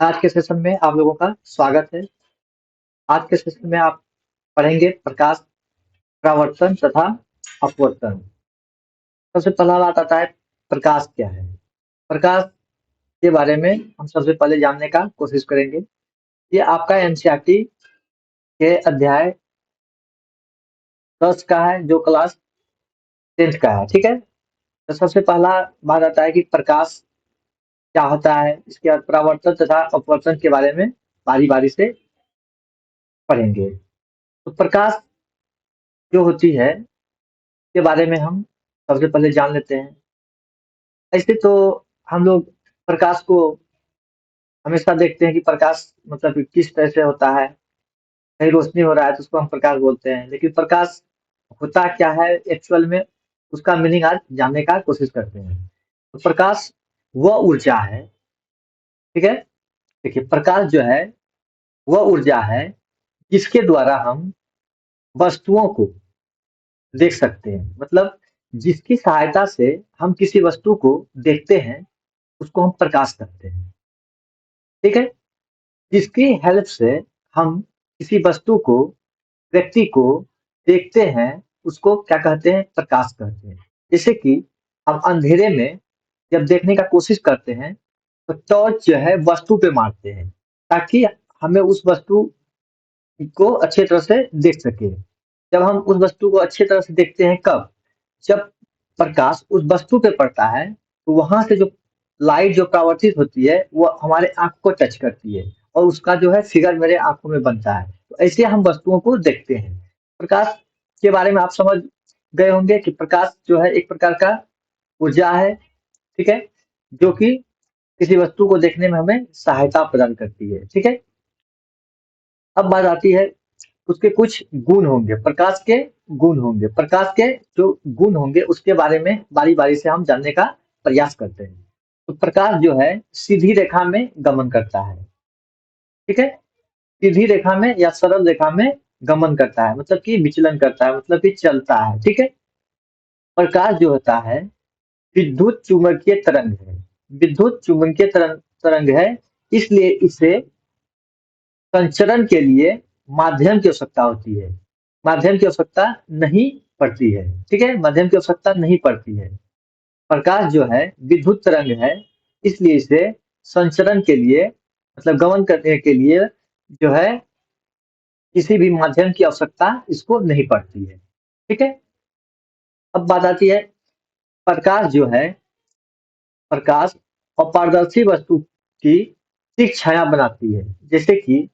आज के सेशन में आप लोगों का स्वागत है। आज के सेशन में आप पढ़ेंगे प्रकाश परावर्तन तथा अपवर्तन। सबसे पहला बात आता है प्रकाश क्या है। प्रकाश के बारे में हम सबसे पहले जानने का कोशिश करेंगे। ये आपका एनसीईआरटी के अध्याय 10 का है, जो क्लास 10th का है। ठीक है, तो सबसे पहला बात आता है कि प्रकाश क्या होता है। इसके बाद परावर्तन तथा अपवर्तन के बारे में बारी बारी से पढ़ेंगे। तो प्रकाश जो होती है के बारे में हम सबसे पहले जान लेते हैं। ऐसे तो हम लोग प्रकाश को हमेशा देखते हैं कि प्रकाश मतलब कि किस तरह से होता है। कहीं रोशनी हो रहा है तो उसको हम प्रकाश बोलते हैं, लेकिन प्रकाश होता क्या है एक्चुअल में, उसका मीनिंग आज जानने का कोशिश करते हैं। तो प्रकाश वह ऊर्जा है, ठीक है। देखिए, प्रकाश जो है वह ऊर्जा है जिसके द्वारा हम वस्तुओं को देख सकते हैं। मतलब जिसकी सहायता से हम किसी वस्तु को देखते हैं उसको हम प्रकाश कहते हैं। ठीक है, जिसकी हेल्प से हम किसी वस्तु को, व्यक्ति को देखते हैं उसको क्या कहते हैं, प्रकाश कहते हैं। जैसे कि हम अंधेरे में जब देखने का कोशिश करते हैं तो टॉर्च जो है वस्तु पे मारते हैं ताकि हमें उस वस्तु को अच्छे तरह से देख सके। जब हम उस वस्तु को अच्छे तरह से देखते हैं कब, जब प्रकाश उस वस्तु पे पड़ता है तो वहां से जो लाइट जो परावर्तित होती है वो हमारे आंख को टच करती है और उसका जो है फिगर मेरे आंखों में बनता है। तो ऐसे हम वस्तुओं को देखते हैं। प्रकाश के बारे में आप समझ गए होंगे कि प्रकाश जो है एक प्रकार का ऊर्जा है, ठीक है, जो कि किसी वस्तु को देखने में हमें सहायता प्रदान करती है। ठीक है, अब बात आती है उसके कुछ गुण होंगे, प्रकाश के गुण होंगे। प्रकाश के जो गुण होंगे उसके बारे में बारी बारी से हम जानने का प्रयास करते हैं। तो प्रकाश जो है सीधी रेखा में गमन करता है, ठीक है। सीधी रेखा में या सरल रेखा में गमन करता है, मतलब कि विचलन करता है, मतलब कि चलता है। ठीक है, प्रकाश जो होता है विद्युत चुंबकीय तरंग है। विद्युत चुंबकीय तरंग है, इसलिए इसे संचरण के लिए माध्यम की आवश्यकता होती है। माध्यम की आवश्यकता नहीं पड़ती है, ठीक है, माध्यम की आवश्यकता नहीं पड़ती है। प्रकाश जो है विद्युत तरंग है, इसलिए इसे संचरण के लिए मतलब गमन करने के लिए जो है किसी भी माध्यम की आवश्यकता इसको नहीं पड़ती है। ठीक है, अब बात आती है प्रकाश जो है, प्रकाश अपारदर्शी वस्तु की ठीक छाया बनाती है। जैसे कि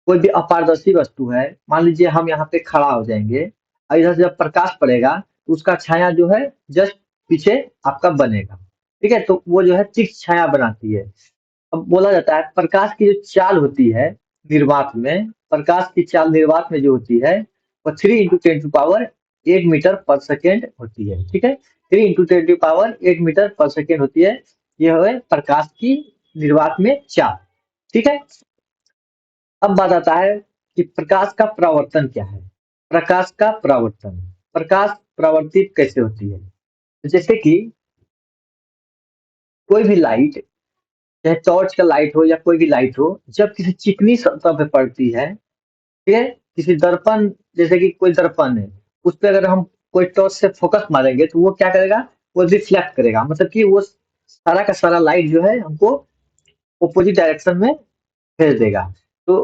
कोई भी अपारदर्शी वस्तु है, मान लीजिए हम यहाँ पे खड़ा हो जाएंगे और इधर से जब प्रकाश पड़ेगा तो उसका छाया जो है जस्ट पीछे आपका बनेगा। ठीक है, तो वो जो है तीक्ष्ण छाया बनाती है। अब बोला जाता है प्रकाश की जो चाल होती है निर्वात में, प्रकाश की चाल निर्वात में जो होती है वो 3 × 10⁻⁸ होती है। ठीक है, 3 × 10⁻⁸ होती है। ये है प्रकाश की निर्वात में चाल। ठीक है, अब बात आता है कि प्रकाश का परावर्तन क्या है। प्रकाश का परावर्तन, प्रकाश परावर्तित कैसे होती है। तो जैसे कि कोई भी लाइट, चाहे टॉर्च का लाइट हो या कोई भी लाइट हो, जब किसी चिकनी सतह पे पड़ती है, ठीक है, किसी दर्पण, जैसे कि कोई दर्पण है, उस पर अगर हम कोई टॉर्च से फोकस मारेंगे तो वो क्या करेगा, वो रिफ्लेक्ट करेगा, मतलब कि वो सारा का सारा लाइट जो है हमको अपोजिट डायरेक्शन में भेज देगा। तो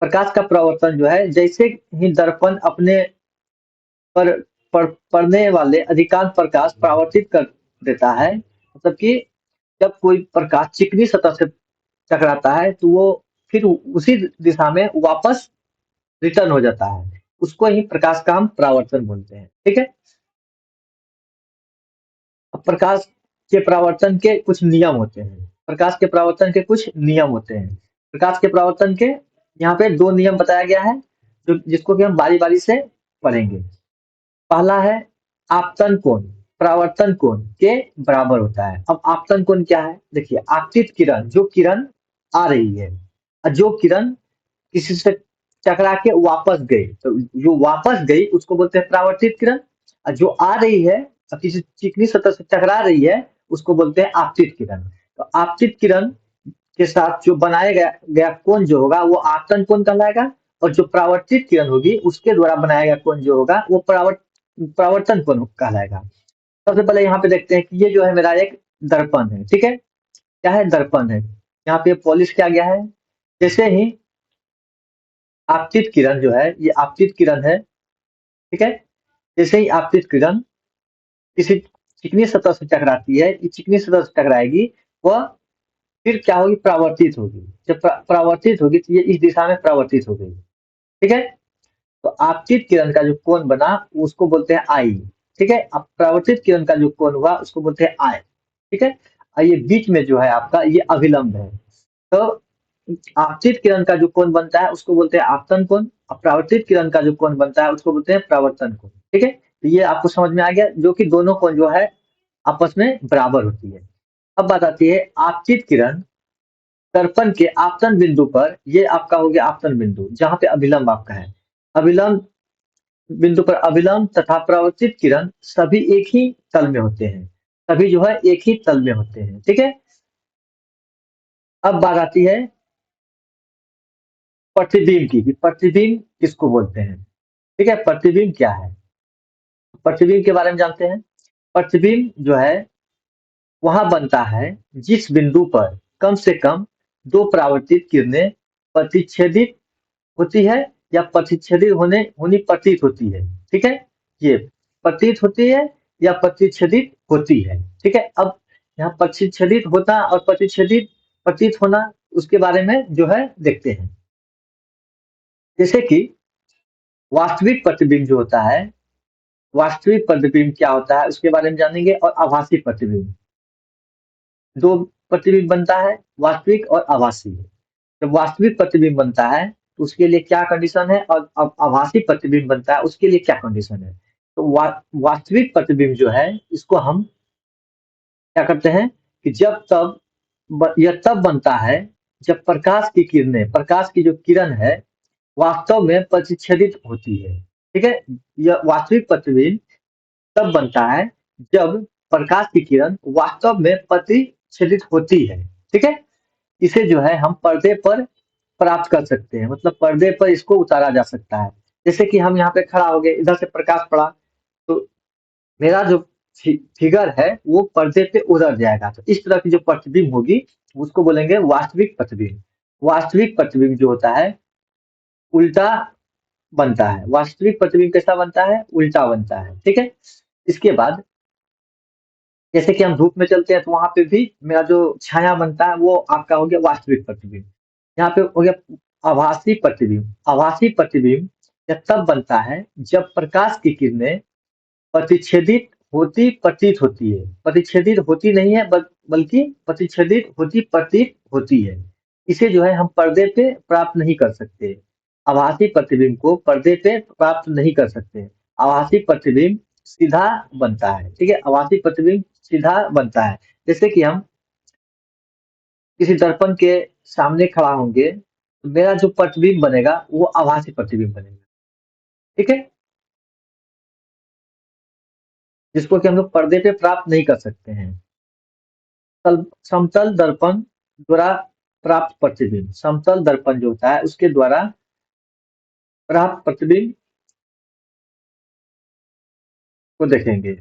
प्रकाश का परावर्तन जो है, जैसे ही दर्पण अपने पर पड़ने वाले अधिकांश प्रकाश परावर्तित कर देता है, मतलब कि जब कोई प्रकाश चिकनी सतह से टकराता है तो वो फिर उसी दिशा में वापस रिटर्न हो जाता है। उसको ही प्रकाश का हम परावर्तन बोलते हैं। ठीक है, अब प्रकाश के परावर्तन के कुछ नियम होते हैं। प्रकाश के परावर्तन के कुछ नियम होते हैं। प्रकाश के परावर्तन के यहाँ पे 2 नियम बताया गया है, जो जिसको कि हम बारी बारी से पढ़ेंगे। पहला है आपतन कोण, परावर्तन कोण के बराबर होता है। अब आपतन कोण क्या है, देखिए आपतित किरण, जो किरण आ रही है और जो किरण किसी से टकरा के वापस गई, तो जो वापस गई उसको बोलते हैं परावर्तित किरण, और जो आ रही है और किसी चिकनी सतह से टकरा रही है उसको बोलते हैं आपतित किरण। तो आपतित किरण के साथ जो बनाया गया कोण जो होगा वो आपतन कोण कहलाएगा, और जो परावर्तित किरण होगी उसके द्वारा बनाया गया कोण जो होगा वो परावर्तन कोण कहलाएगा। सबसे पहले यहाँ पे देखते हैं कि ये जो है मेरा एक दर्पण है, ठीक है। क्या है? दर्पण है। यहाँ पे पॉलिश किया गया है। जैसे ही आपतित किरण जो है, ये आपतित किरण है, ठीक है। जैसे ही आपतित किरण किसी चिकनी सतह से टकराती है, ये चिकनी सतह से टकराएगी, वह फिर क्या होगी? परावर्तित होगी। जब परावर्तित होगी तो ये इस दिशा में परावर्तित हो गई, ठीक है। तो आपतित किरण का जो कोण बना उसको बोलते हैं आई, ठीक है। अब परावर्तित किरण का जो कोण हुआ उसको बोलते हैं आई, ठीक है। और ये बीच में जो है आपका ये अभिलंब है। तो आपतित किरण का जो कोण बनता है उसको बोलते हैं आपतन कोण, और परावर्तित किरण का जो कोण बनता है उसको बोलते हैं परावर्तन कोण, ठीक है। तो ये आपको समझ में आ गया, जो कि दोनों कोण जो है आपस में बराबर होती है। अब बात आती है आपतित किरण दर्पण के आपतन बिंदु पर, ये आपका हो गया आपतन बिंदु जहां पे अभिलंब आपका है। अभिलंब बिंदु पर अभिलंब तथा परावर्तित किरण सभी एक ही तल में होते हैं, सभी जो है एक ही तल में होते हैं, ठीक है। अब बात आती है प्रतिबिंब की, कि प्रतिबिंब किसको बोलते हैं, ठीक है। प्रतिबिंब क्या है? प्रतिबिंब के बारे में जानते हैं। प्रतिबिंब जो है वहां बनता है जिस बिंदु पर कम से कम दो परावर्तित किरणें प्रतिच्छेदित होती है, या प्रतिच्छेदित होनी प्रतीत होती है, ठीक है। ये प्रतीत होती है या प्रतिच्छेदित होती है, ठीक है। अब यहाँ प्रतिच्छेदित होना और प्रतिच्छेदित प्रतीत होना, उसके बारे में जो है देखते हैं। जैसे कि वास्तविक प्रतिबिंब जो होता है, वास्तविक प्रतिबिंब क्या होता है उसके बारे में जानेंगे, और आभासी प्रतिबिंब। दो प्रतिबिंब बनता है, वास्तविक और आभासी। जब वास्तविक प्रतिबिंब बनता है तो उसके लिए क्या कंडीशन है, और अब आभासी प्रतिबिंब बनता है उसके लिए क्या कंडीशन है। तो वास्तविक प्रतिबिंब जो है इसको हम क्या करते हैं कि यह तब बनता है जब प्रकाश की किरणें, प्रकाश की जो किरण है वास्तव में प्रतिच्छेदित होती है, ठीक है। यह वास्तविक प्रतिबिंब तब बनता है जब प्रकाश की किरण वास्तव में प्रतिच्छेदित होती है, ठीक है। इसे जो है हम पर्दे पर प्राप्त कर सकते हैं, मतलब पर्दे पर इसको उतारा जा सकता है। जैसे कि हम यहाँ पे खड़ा हो गए, इधर से प्रकाश पड़ा, तो मेरा जो फिगर है वो पर्दे पे उतर जाएगा। तो इस तरह की जो प्रतिबिंब होगी उसको बोलेंगे वास्तविक प्रतिबिंब। वास्तविक प्रतिबिंब जो होता है उल्टा बनता है। वास्तविक प्रतिबिंब कैसा बनता है? उल्टा बनता है, ठीक है। इसके बाद जैसे कि हम धूप में चलते हैं तो वहां पे भी मेरा जो छाया बनता है वो आपका हो गया वास्तविक प्रतिबिंब। यहाँ पे हो गया आभासी प्रतिबिंब। आभासी प्रतिबिंब यह तब बनता है जब प्रकाश की किरणें प्रतिच्छेदित होती प्रतीत होती है। प्रतिच्छेदित होती नहीं है बल्कि प्रतिच्छेदित होती प्रतीत होती है। इसे जो है हम पर्दे पे प्राप्त नहीं कर सकते। आभासी प्रतिबिंब को पर्दे पे प्राप्त नहीं कर सकते। आभासी प्रतिबिंब सीधा बनता है, ठीक है। आभासी प्रतिबिंब सीधा बनता है। जैसे कि हम किसी दर्पण के सामने खड़ा होंगे तो मेरा जो प्रतिबिंब बनेगा वो आभासी प्रतिबिंब बनेगा, ठीक है। जिसको कि हम लोग पर्दे पे प्राप्त नहीं कर सकते हैं। समतल दर्पण द्वारा प्राप्त प्रतिबिंब, समतल दर्पण जो होता है उसके द्वारा प्राप्त प्रतिबिंब को देखेंगे।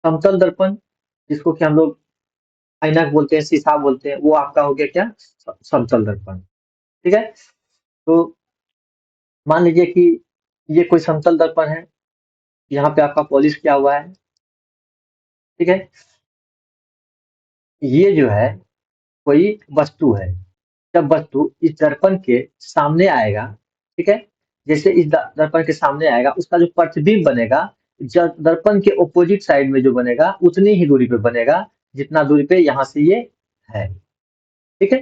समतल दर्पण जिसको कि हम लोग ऐनक बोलते हैं, शीशा बोलते हैं, वो आपका हो गया क्या? समतल दर्पण, ठीक है। तो मान लीजिए कि ये कोई समतल दर्पण है, यहाँ पे आपका पॉलिश किया हुआ है, ठीक है। ये जो है कोई वस्तु है। जब वस्तु इस दर्पण के सामने आएगा, ठीक है, जैसे इस दर्पण के सामने आएगा उसका जो प्रतिबिंब बनेगा जब दर्पण के ऑपोजिट साइड में जो बनेगा उतनी ही दूरी पे बनेगा जितना दूरी पे यहाँ से ये है, ठीक है।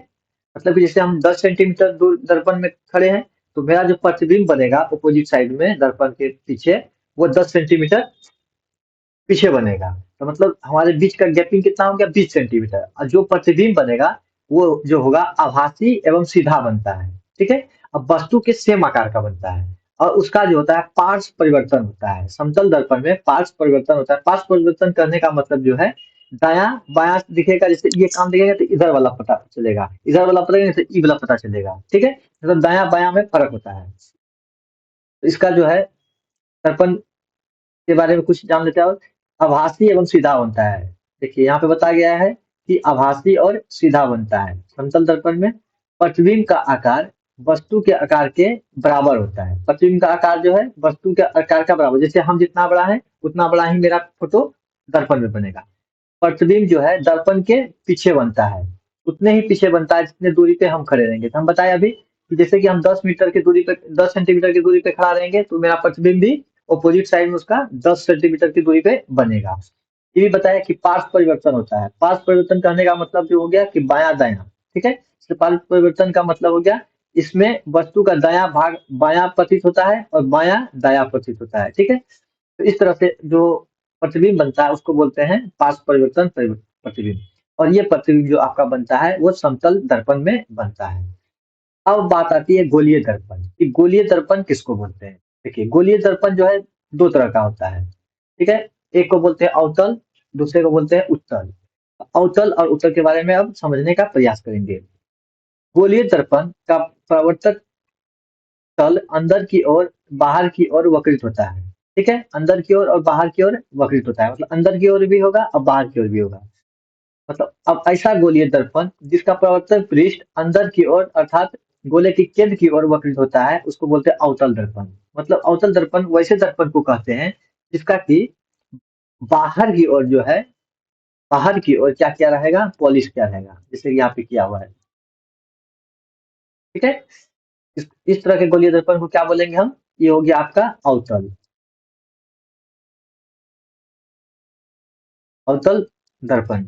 मतलब कि जैसे हम 10 सेंटीमीटर दूर दर्पण में खड़े हैं तो मेरा जो प्रतिबिंब बनेगा ऑपोजिट साइड में दर्पण के पीछे वो 10 सेंटीमीटर पीछे बनेगा। तो मतलब हमारे बीच का गैपिंग कितना हो गया? 20 सेंटीमीटर। और जो प्रतिबिंब बनेगा वो जो होगा आभासी एवं सीधा बनता है, ठीक है। अब वस्तु के सेम आकार का बनता है और उसका जो होता है पार्श्व परिवर्तन होता है। समतल दर्पण में पार्श्व परिवर्तन होता है। पार्श्व परिवर्तन करने का मतलब जो है दायां बायां दिखेगा, जैसे ये काम दिखेगा तो इधर वाला पता चलेगा, इधर वाला पता चलेगा तो ई वाला पता चलेगा, ठीक है। मतलब दायां बायां में फर्क होता है। तो इसका जो है दर्पण के बारे में कुछ जान लेते हैं। और आभासी एवं सीधा बनता है। देखिए यहाँ पे बताया गया है कि आभासी और सीधा बनता है। समतल दर्पण में प्रतिबिंब का आकार वस्तु के आकार के बराबर होता है। प्रतिबिंब का आकार जो है वस्तु के आकार का बराबर, जैसे हम जितना बड़ा है उतना बड़ा ही मेरा फोटो दर्पण में बनेगा। प्रतिबिंब जो है दर्पण के पीछे बनता है, उतने ही पीछे बनता है जितने दूरी पे हम खड़े रहेंगे। तो हम बताए अभी कि जैसे कि हम 10 मीटर की दूरी पे, 10 सेंटीमीटर की दूरी पे खड़ा रहेंगे तो मेरा प्रतिबिंब भी अपोजिट साइड में उसका 10 सेंटीमीटर की दूरी पे बनेगा। ये भी बताया कि पार्श्व परिवर्तन होता है। पार्श्व परिवर्तन कहने का मतलब जो हो गया कि बायां दायां, ठीक है। इससे पार्श्व परिवर्तन का मतलब हो गया इसमें वस्तु का दायां भाग बायां प्रतीत होता है और बायां दायां प्रतीत होता है, ठीक है। तो इस तरह से जो प्रतिबिंब बनता है उसको बोलते हैं पार्श्व परिवर्तन प्रतिबिंब। और ये प्रतिबिंब जो आपका बनता है वो समतल दर्पण में बनता है। अब बात आती है गोलीय दर्पण कि गोलीय दर्पण किसको बोलते हैं। देखिए गोलीय दर्पण जो है दो तरह का होता है, ठीक है। एक को बोलते हैं अवतल, दूसरे को बोलते हैं उत्तल। अवतल और उत्तल के बारे में अब समझने का प्रयास करेंगे। गोलीय दर्पण का परावर्तक तल अंदर की ओर बाहर की ओर वक्रित होता है, ठीक है। अंदर की ओर और बाहर की ओर वक्रित होता है, मतलब अंदर की ओर भी होगा और बाहर की ओर भी होगा। मतलब अब ऐसा गोलीय दर्पण जिसका परावर्तक पृष्ठ अंदर की ओर अर्थात गोले के केंद्र की ओर वक्रित होता है उसको बोलते हैं अवतल दर्पण। मतलब अवतल दर्पण वैसे दर्पण को कहते हैं जिसका कि बाहर की ओर जो है, बाहर की ओर क्या क्या रहेगा, पॉलिश क्या रहेगा, जैसे कि यहाँ पे किया हुआ है, ठीक है। इस तरह के गोलीय दर्पण को क्या बोलेंगे हम, ये हो गया आपका अवतल, अवतल दर्पण,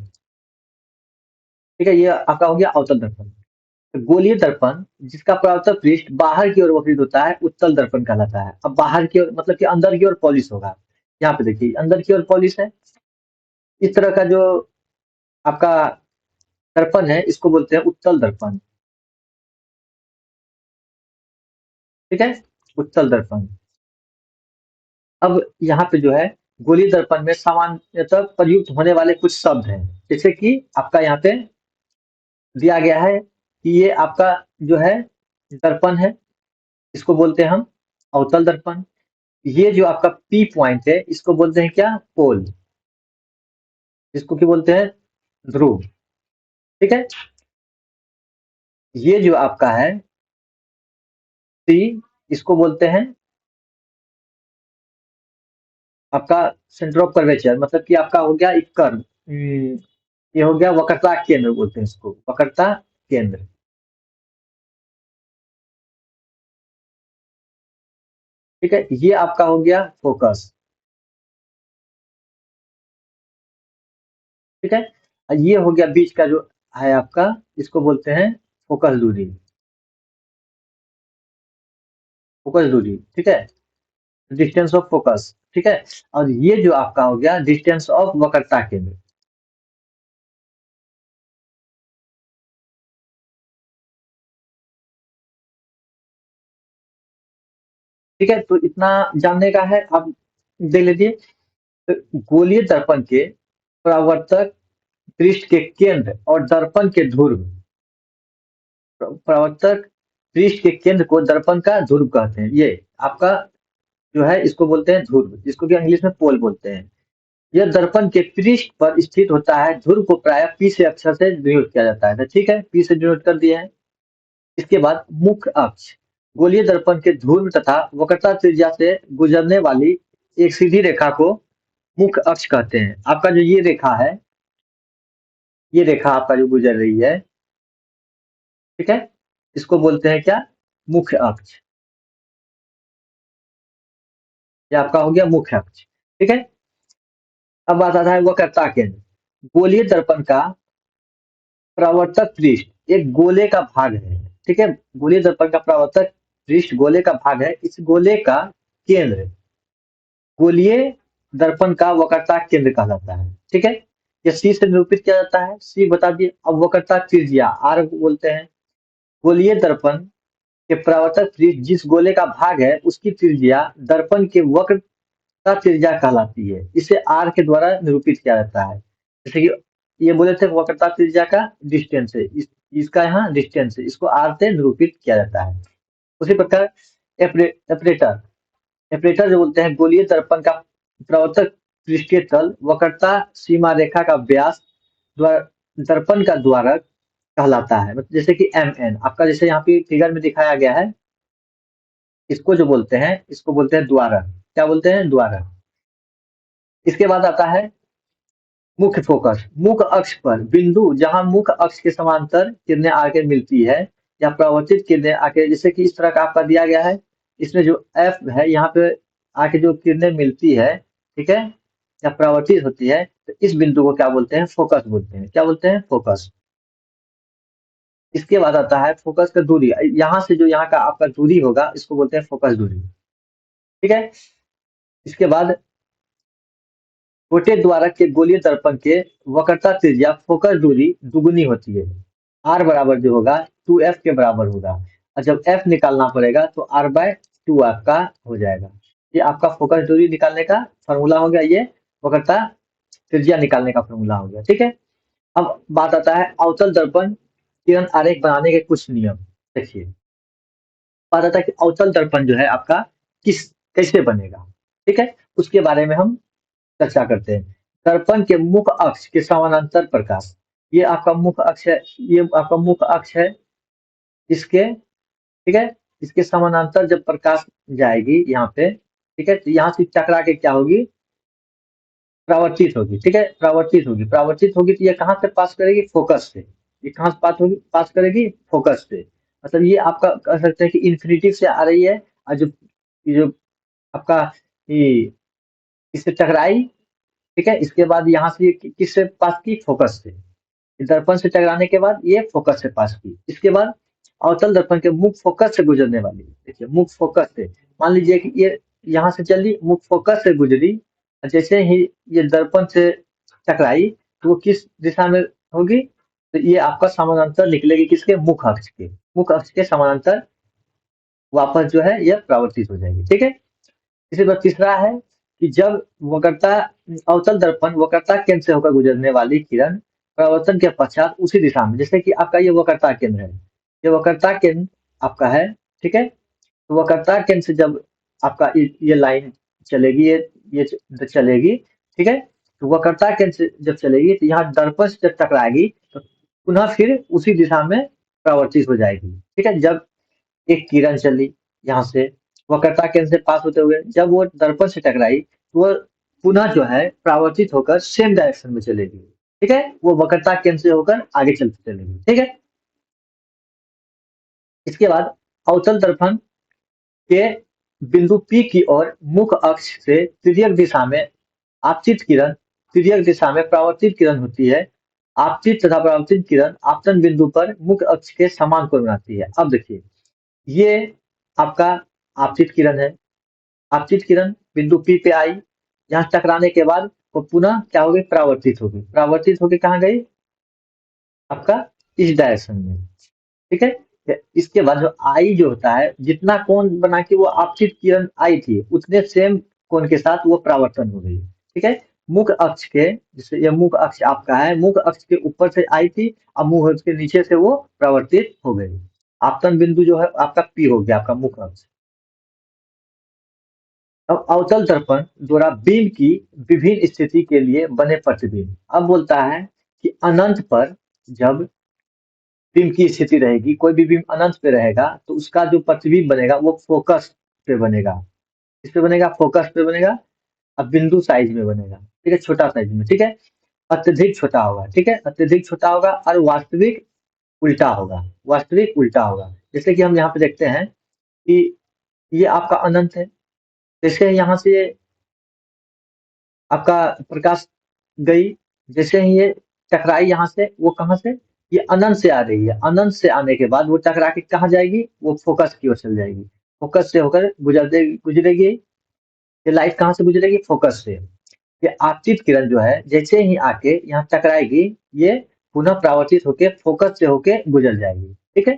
ठीक है। ये आपका हो गया अवतल दर्पण। तो गोलीय दर्पण जिसका परावर्तक पृष्ठ बाहर की ओर वक्रित होता है उत्तल दर्पण कहलाता है। अब बाहर की ओर मतलब कि अंदर की ओर पॉलिश होगा। यहाँ पे देखिए अंदर की ओर पॉलिश है। इस तरह का जो आपका दर्पण है इसको बोलते हैं उत्तल दर्पण, ठीक है, उत्तल दर्पण। अब यहाँ पे जो है गोलीय दर्पण में सामान्यतः प्रयुक्त होने वाले कुछ शब्द हैं, जैसे कि आपका यहाँ पे दिया गया है कि ये आपका जो है दर्पण है, इसको बोलते हैं हम अवतल दर्पण। ये जो आपका पी पॉइंट है इसको बोलते हैं क्या, पोल, इसको क्या बोलते हैं, ध्रुव, ठीक है। ये जो आपका है सी, इसको बोलते हैं आपका सेंटर ऑफ कर्वेचर, मतलब कि आपका हो गया एक कर्व। ये हो गया वक्रता केंद्र बोलते हैं इसको, वक्रता केंद्र, ठीक है। ये आपका हो गया फोकस, ठीक है। और ये हो गया बीच का जो है आपका, इसको बोलते हैं फोकस दूरी, फोकस दूरी, ठीक है, डिस्टेंस ऑफ फोकस, ठीक है। और ये जो आपका हो गया डिस्टेंस ऑफ वक्रता केंद्र, ठीक है। तो इतना जानने का है, आप देख लीजिए। तो गोलीय दर्पण के परावर्तक पृष्ठ के केंद्र और दर्पण के ध्रुव, परावर्तक पृष्ठ के केंद्र को दर्पण का ध्रुव कहते हैं। ये आपका जो है इसको बोलते हैं ध्रुव, जिसको कि इंग्लिश में पोल बोलते हैं। यह दर्पण के पृष्ठ पर स्थित होता है। ध्रुव को प्राय पी से अक्षर से डिनोट किया जाता है, तो ठीक है, पी से डिनोट कर दिए हैं। इसके बाद मुख्य अक्ष, गोलीय दर्पण के ध्रुव तथा वक्रता त्रिज्या से गुजरने वाली एक सीधी रेखा को मुख्य अक्ष कहते हैं। आपका जो ये रेखा है, ये रेखा आपका जो गुजर रही है, ठीक है, इसको बोलते हैं क्या, मुख्य अक्ष। ये आपका हो गया मुख्य अक्ष, ठीक है। अब बात आता है वक्रता केंद्र। गोलीय दर्पण का परावर्तक पृष्ठ एक गोले का भाग है, ठीक है। गोलीय दर्पण का परावर्तक पृष्ठ गोले का भाग है। इस गोले का केंद्र गोलीय दर्पण का वक्रता केंद्र कहलाता है, ठीक है। ये सी से निरूपित किया जाता है, सी बता दिए। अब वक्रता त्रिज्या आर बोलते हैं। गोलीय दर्पण के परावर्तक पृष्ठ जिस गोले का भाग है उसकी त्रिज्या दर्पण के वक्र का त्रिज्या कहलाती है। इसे आर के द्वारा निरूपित किया जाता है। जैसे कि ये बोले थे वक्रता त्रिज्या का डिस्टेंस है, इसका यहाँ डिस्टेंस है, इसको आर से निरूपित किया जाता है। उसी प्रकार एपरेटर एपरेटर जो बोलते हैं गोलीय दर्पण का प्रवर्तक पृष्ठीय तल वक्रता सीमा रेखा का व्यास द्वारा दर्पण का द्वारक कहलाता है। मतलब जैसे कि एम एन आपका जैसे यहाँ पे फिगर में दिखाया गया है, इसको जो बोलते हैं इसको बोलते हैं द्वारक। क्या बोलते हैं? द्वारक। इसके बाद आता है मुख्य फोकस। मुख्य अक्ष पर बिंदु जहां मुख्य अक्ष के समांतर किरणें आके मिलती है या प्रवर्तित किरणें आके, जैसे कि इस तरह का आपका दिया गया है, इसमें जो एफ है यहाँ पे आके जो किरणें मिलती है, ठीक है, या प्रवर्तित होती है, तो इस बिंदु को क्या बोलते हैं? फोकस बोलते हैं। क्या बोलते हैं? फोकस। इसके बाद आता है फोकस का दूरी। यहाँ से जो यहाँ का आपका दूरी होगा इसको बोलते हैं फोकस दूरी। ठीक है। इसके बाद छोटे द्वारक के गोलीय दर्पण के वक्रता त्रिज्या फोकस दूरी दुगुनी होती है। आर बराबर जो होगा 2f के बराबर होगा, और जब f निकालना पड़ेगा तो r/2 आपका हो जाएगा। ये आपका फोकस दूरी निकालने का फॉर्मूला हो गया, ये वक्रता त्रिज्या निकालने का फॉर्मूला हो गया। ठीक है। अब बात आता है अवतल दर्पण किरण आरेख बनाने के कुछ नियम। देखिए, बात आता है कि अवतल दर्पण जो है आपका किस कैसे बनेगा। ठीक है, उसके बारे में हम चर्चा करते हैं। दर्पण के मुख्य अक्ष के समानांतर प्रकाश, ये आपका मुख्य अक्ष है, ये आपका मुख्य अक्ष है, इसके, ठीक है, इसके समानांतर जब प्रकाश जाएगी यहाँ पे, ठीक है, तो यहाँ से टकरा के क्या होगी? परावर्तित होगी। ठीक है, परावर्तित होगी। परावर्तित होगी तो ये कहाँ से पास करेगी? फोकस से। ये कहाँ से पास करेगी? फोकस से। मतलब ये आपका कह सकते हैं कि इन्फिनिटी से आ रही है, और जो ये जो आपका ये इससे टकराई, ठीक है, इसके बाद यहाँ से ये किससे पास की? फोकस से। दर्पण से टकराने के बाद ये फोकस से पास की। इसके बाद अवतल दर्पण के मुख्य फोकस से गुजरने वाली, देखिए मुख्य फोकस से, मान लीजिए कि ये यहाँ से चली, मुख्य फोकस से गुजरी, जैसे ही ये दर्पण से टकराई तो वो किस दिशा में होगी? तो ये आपका समानांतर निकलेगी किसके? मुख्य अक्ष के। मुख्य अक्ष के समानांतर वापस जो है यह परावर्तित हो जाएगी। ठीक है। इसी बार तीसरा है कि जब वक्रता अवतल दर्पण वक्रता केंद्र से होकर गुजरने वाली किरण परावर्तन के पश्चात उसी दिशा में, जैसे कि आपका ये वक्रता केंद्र है, ये वक्रता केंद्र आपका है, ठीक है, तो वक्रता केंद्र से जब आपका ये लाइन चलेगी, ये चलेगी, ठीक है, तो वक्रता केंद्र से जब चलेगी तो यहाँ दर्पण से जब टकराएगी तो पुनः फिर उसी दिशा में परावर्तित हो जाएगी। ठीक है। जब एक किरण चली यहाँ से वक्रता केंद्र से पास होते हुए, जब वो दर्पण से टकराई तो वो पुनः जो है परावर्तित होकर सेम डायरेक्शन में चलेगी। ठीक है, वो वक्रता केंद्र से होकर आगे चलती चलेगी। ठीक है। इसके बाद अवतल दर्पण के बिंदु P की ओर मुख्य अक्ष से तिर्यक दिशा में आपतित किरण, तिर्यक दिशा में परावर्तित किरण होती है। आपतित तथा परावर्तित किरण आपतन बिंदु पर मुख्य अक्ष के समान कोण बनाती है। अब देखिए, ये आपका आपतित किरण है। आपतित किरण बिंदु P पे आई, यहाँ टकराने के बाद वो पुनः क्या होगी? परावर्तित होगी। परावर्तित होगी कहाँ गई? आपका इस डायरेक्शन में। ठीक है। इसके बाद जो आई जो होता है, जितना कोण बना के वो आपतित किरण आई थी उतने सेम कोण के साथ वो परावर्तन हो गई। ठीक है। मुख्य अक्ष के, जैसे ये मुख्य अक्ष आपका है, मुख्य अक्ष के ऊपर से आई थी, अब मुख्य अक्ष के नीचे से वो परावर्तित हो गई। आपतन बिंदु जो है आपका P हो गया, आपका मुख्य अक्ष। अब अवतल दर्पण द्वारा बीम की विभिन्न स्थिति के लिए बने प्रतिबिंब। अब बोलता है कि अनंत पर जब बीम की स्थिति रहेगी, कोई भी बीम अनंत पे रहेगा तो उसका जो प्रतिबिंब बनेगा वो फोकस पे बनेगा। किस पे बनेगा? फोकस पे बनेगा। अब बिंदु साइज में बनेगा, ठीक है, छोटा साइज में। ठीक है, अत्यधिक छोटा होगा। ठीक है, अत्यधिक छोटा होगा और वास्तविक उल्टा होगा। वास्तविक उल्टा होगा। जैसे कि हम यहाँ पे देखते हैं कि ये आपका अनंत है, जैसे यहाँ से आपका प्रकाश गई, जैसे ही ये टकराई यहाँ से, वो कहाँ से? ये अनंत से आ रही है। अनंत से आने के बाद वो टकरा के कहाँ जाएगी? वो फोकस की ओर चल जाएगी। फोकस से होकर गुजरेगी। ये लाइट कहाँ से गुजरेगी? फोकस से। ये आपतित किरण जो है जैसे ही आके यहाँ टकराएगी, ये पुनः परावर्तित होके फोकस से होके गुजर जाएगी। ठीक है।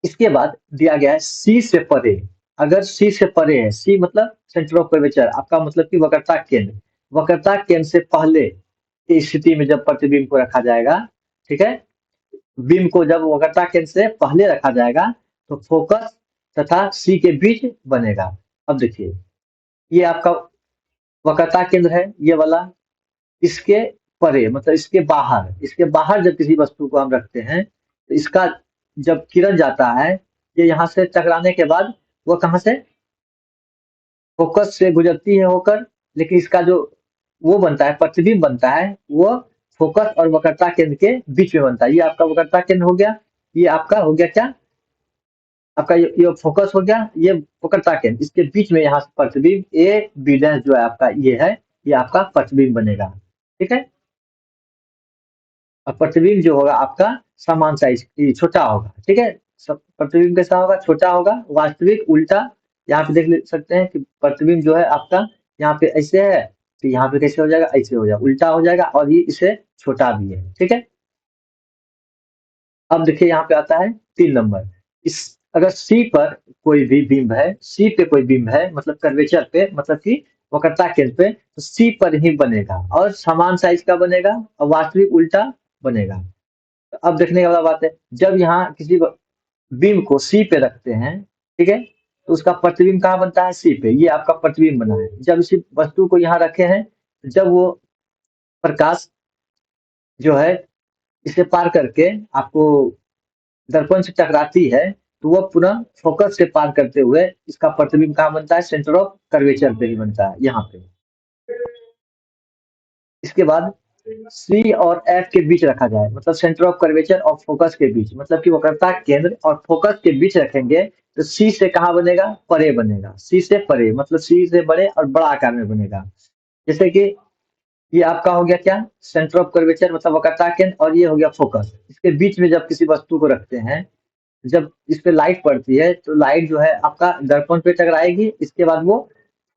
इसके बाद दिया गया है सी से परे। अगर सी से परे है, सी मतलब सेंटर ऑफ कर्वेचर, आपका मतलब कि वक्रता केंद्र, वक्रता केंद्र से पहले की स्थिति में जब प्रतिबिंब को रखा जाएगा, ठीक है, बीम को जब वक्रता केंद्र से पहले रखा जाएगा तो फोकस तथा सी के बीच बनेगा। अब देखिए, ये आपका वक्रता केंद्र है, ये वाला। इसके परे मतलब इसके बाहर जब किसी वस्तु को हम रखते हैं तो इसका जब किरण जाता है, ये यहाँ से टकराने के बाद वो कहाँ से फोकस से गुजरती है होकर, लेकिन इसका जो वो बनता है, प्रतिबिंब बनता है, वो फोकस और वक्रता केंद्र के बीच में बनता है। ये आपका वक्रता केंद्र हो गया, ये आपका हो गया क्या, आपका ये फोकस हो गया, ये वक्रता केंद्र, इसके बीच में यहाँ प्रतिबिंब ए बी डैश जो है आपका ये है, ये आपका प्रतिबिंब बनेगा। ठीक है, और प्रतिबिंब जो होगा आपका समान साइज छोटा होगा। ठीक है, सब प्रतिबिंब कैसा होगा, छोटा होगा। वास्तविक उल्टा, यहाँ पे सकते हैं कि प्रतिबिंब जो है आपका यहाँ पे ऐसे है, तो यहाँ पे कैसे हो जाएगा, ऐसे हो जाएगा, उल्टा हो जाएगा, और ये इसे छोटा भी है। ठीक है, अब देखिए यहाँ पे आता है 3 नंबर। इस अगर सी पर कोई भी बिंब है, सी पे कोई बिंब है, मतलब कर्वेचर पे, मतलब कि वक्रता केंद्र पे, तो सी पर ही बनेगा और समान साइज का बनेगा और वास्तविक उल्टा बनेगा। तो अब देखने वाला बात है, जब यहाँ किसी बिंब को सी पे रखते हैं, ठीक है, तो उसका प्रतिबिंब कहाँ बनता है, सी पे। ये आपका प्रतिबिंब बना है। जब इसी वस्तु को यहाँ रखे हैं, तो जब वो प्रकाश जो है इसे पार करके आपको दर्पण से टकराती है, तो वो पुनः फोकस से पार करते हुए इसका प्रतिबिंब कहाँ बनता है, सेंटर ऑफ कर्वेचर पे ही बनता है, यहाँ पे। इसके बाद सी और एफ के बीच रखा जाए, मतलब सेंटर ऑफ कर्वेचर और फोकस के बीच, मतलब कि वक्रता केंद्र और फोकस के बीच रखेंगे, तो सी से कहाँ बनेगा, परे बनेगा। सी से परे मतलब सी से बड़े और बड़ा आकार में बनेगा। जैसे कि ये आपका हो गया क्या, सेंटर ऑफ कर्वेचर मतलब वक्रता केंद्र, और ये हो गया फोकस। इसके बीच में जब किसी वस्तु को रखते हैं, जब इस पे लाइट पड़ती है, तो लाइट जो है आपका दर्पण पे टकराएगी, इसके बाद वो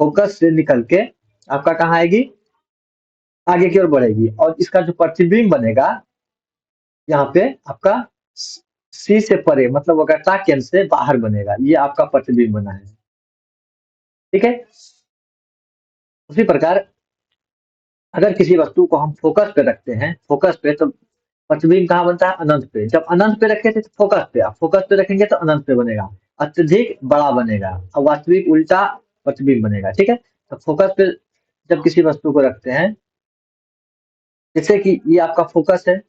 फोकस से निकल के आपका कहाँ आएगी, आगे की ओर बढ़ेगी, और इसका जो प्रतिबिंब बनेगा यहाँ पे आपका सी से परे मतलब वक्रता केंद्र से बाहर बनेगा। ये आपका प्रतिबिंब बना है। ठीक है, उसी प्रकार अगर किसी वस्तु को हम फोकस पे रखते हैं, फोकस पे, तो प्रतिबिंब कहाँ बनता है, अनंत पे। जब अनंत पे रखे थे तो फोकस पे, आप फोकस पे रखेंगे तो अनंत पे बनेगा, अत्यधिक बड़ा बनेगा, और वास्तविक उल्टा प्रतिबिंब बनेगा। ठीक है, तो फोकस पे जब किसी वस्तु को रखते हैं, जैसे कि ये आपका फोकस है,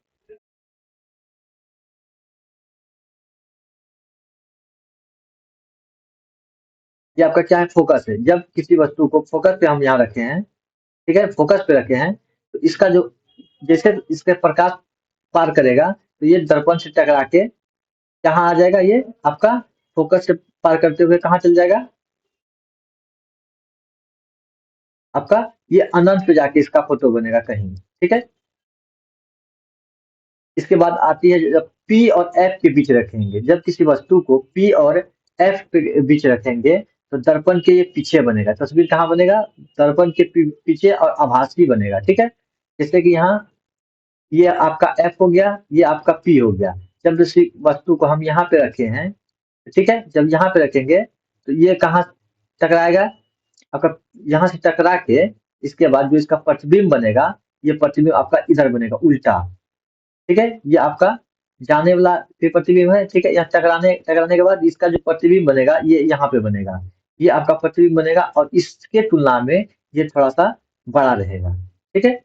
ये आपका क्या है, फोकस है। जब किसी वस्तु को फोकस पे हम यहाँ रखे हैं, ठीक है, फोकस पे रखे हैं, तो इसका जो जैसे इसके प्रकाश पार करेगा, तो ये दर्पण से टकरा के कहाँ आ जाएगा, ये आपका फोकस से पार करते हुए कहाँ चल जाएगा, आपका ये अनंत पे जाके इसका फोटो बनेगा कहीं। ठीक है, इसके बाद आती है जब पी और एफ के बीच रखेंगे, जब किसी वस्तु को पी और एफ के बीच रखेंगे, तो दर्पण के ये पीछे बनेगा। तस्वीर कहाँ बनेगा, दर्पण के पीछे और आभासी बनेगा। ठीक है, जैसे कि यहाँ ये आपका एफ हो गया, ये आपका पी हो गया। जब किसी वस्तु को हम यहाँ पे रखे हैं, ठीक है, जब यहाँ पे रखेंगे तो ये कहाँ टकराएगा, आपका यहाँ से टकरा के इसके बाद जो इसका प्रतिबिंब बनेगा, ये प्रतिबिंब आपका इधर बनेगा, उल्टा। ठीक है, ये आपका जाने वाला पे प्रतिबिंब है। ठीक है, यहाँ टकराने टकराने के बाद इसका जो प्रतिबिंब बनेगा ये यहाँ पे बनेगा, ये आपका प्रतिबिंब बनेगा, और इसके तुलना में ये थोड़ा सा बड़ा रहेगा। ठीक है,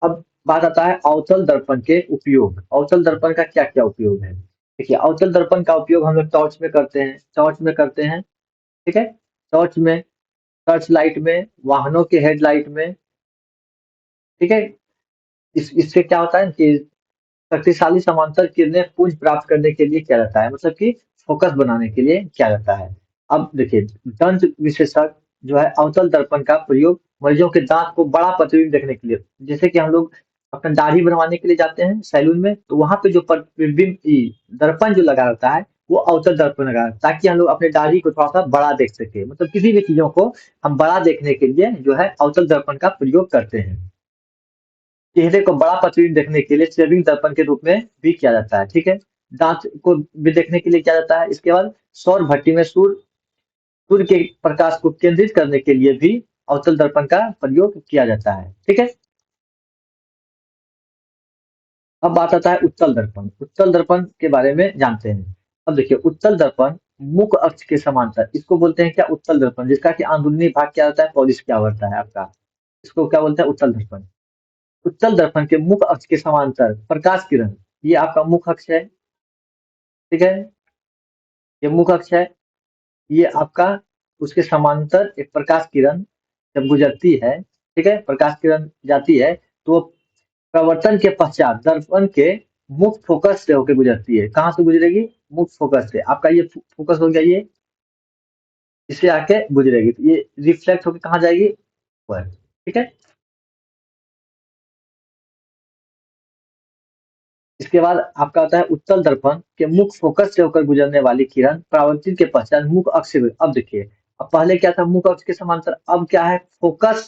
अब बात आता है अवतल दर्पण के उपयोग। अवतल दर्पण का क्या क्या उपयोग है, देखिए, अवतल दर्पण का उपयोग हम लोग टॉर्च में करते हैं, टॉर्च में करते हैं। ठीक है, टॉर्च में, टॉर्च लाइट में, वाहनों के हेडलाइट में। ठीक है, इससे क्या होता है कि शक्तिशाली समांतर किरणें पुंज प्राप्त करने के लिए किया जाता है, मतलब कि फोकस बनाने के लिए किया जाता है। अब देखिए, दंत विशेषज्ञ जो है अवतल दर्पण का प्रयोग मरीजों के दांत को बड़ा प्रतिबिंब देखने के लिए, जैसे कि हम लोग अपना दाढ़ी बनवाने के लिए जाते हैं सैलून में, तो वहां पे जो प्रतिबिंब दर्पण जो लगा रहता है, वो अवतल दर्पण लगा रहता है, ताकि हम लोग अपने दाढ़ी को थोड़ा सा बड़ा देख सके। मतलब किसी भी चीजों को हम बड़ा देखने के लिए जो है अवतल दर्पण का प्रयोग करते हैं। चेहरे को बड़ा प्रतिबिंब देखने के लिए शेविंग दर्पण के रूप में भी किया जाता है। ठीक है, दांत को भी देखने के लिए किया जाता है। इसके बाद सौर भट्टी में सूर्य सूर्य के प्रकाश को केंद्रित करने के लिए भी अवतल दर्पण का प्रयोग किया जाता है। ठीक है। अब बात आता है उत्तल दर्पण। उत्तल दर्पण के बारे में जानते हैं। अब देखिए, उत्तल दर्पण मुख अक्ष के समांतर, इसको बोलते हैं क्या, उत्तल दर्पण, जिसका कि अंदरूनी भाग क्या होता है, पॉलिश क्या होता है आपका, इसको क्या बोलते हैं, उत्तल दर्पण। उत्तल दर्पण के मुख अक्ष के समांतर प्रकाश किरण, ये आपका मुख अक्ष है। ठीक है। ये मुख अक्ष है। ये आपका, उसके समांतर एक प्रकाश किरण जब गुजरती है, ठीक है, प्रकाश किरण जाती है, तो प्रवर्तन के पश्चात दर्पण के मुख फोकस से होकर गुजरती है। कहाँ से गुजरेगी, मुख फोकस से। आपका ये फोकस हो गया, ये इसे आके गुजरेगी, तो ये रिफ्लेक्ट होकर कहाँ जाएगी, ऊपर। ठीक है। इसके बाद आपका आता है उत्तल दर्पण के मुख फोकस से होकर गुजरने वाली किरण परावर्तित के पश्चात मुख अक्ष से अब देखिए, अब पहले क्या था, मुख अक्ष के समांतर, अब क्या है, फोकस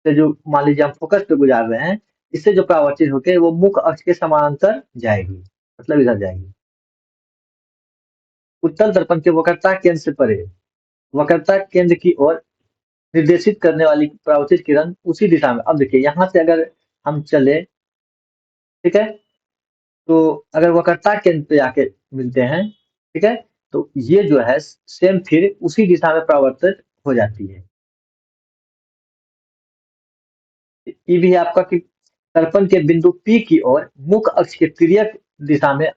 से जो, मान लीजिए हम फोकस पे गुजार रहे हैं, इससे जो परावर्तित होकर वो मुख अक्ष के समांतर जाएगी, मतलब इधर जाएगी। उत्तल दर्पण के वक्रता केंद्र से परे, वक्रता केंद्र की ओर निर्देशित करने वाली परावर्तित किरण उसी दिशा में, अब देखिए यहाँ से अगर हम चले, ठीक है, तो अगर वक्रता केंद्र पे आके मिलते हैं, ठीक है, तो ये जो है सेम फिर उसी दिशा में परावर्तित हो जाती है। ये भी है आपका कि दर्पण के बिंदु P की ओर मुख अक्ष के तिर्यक दिशा में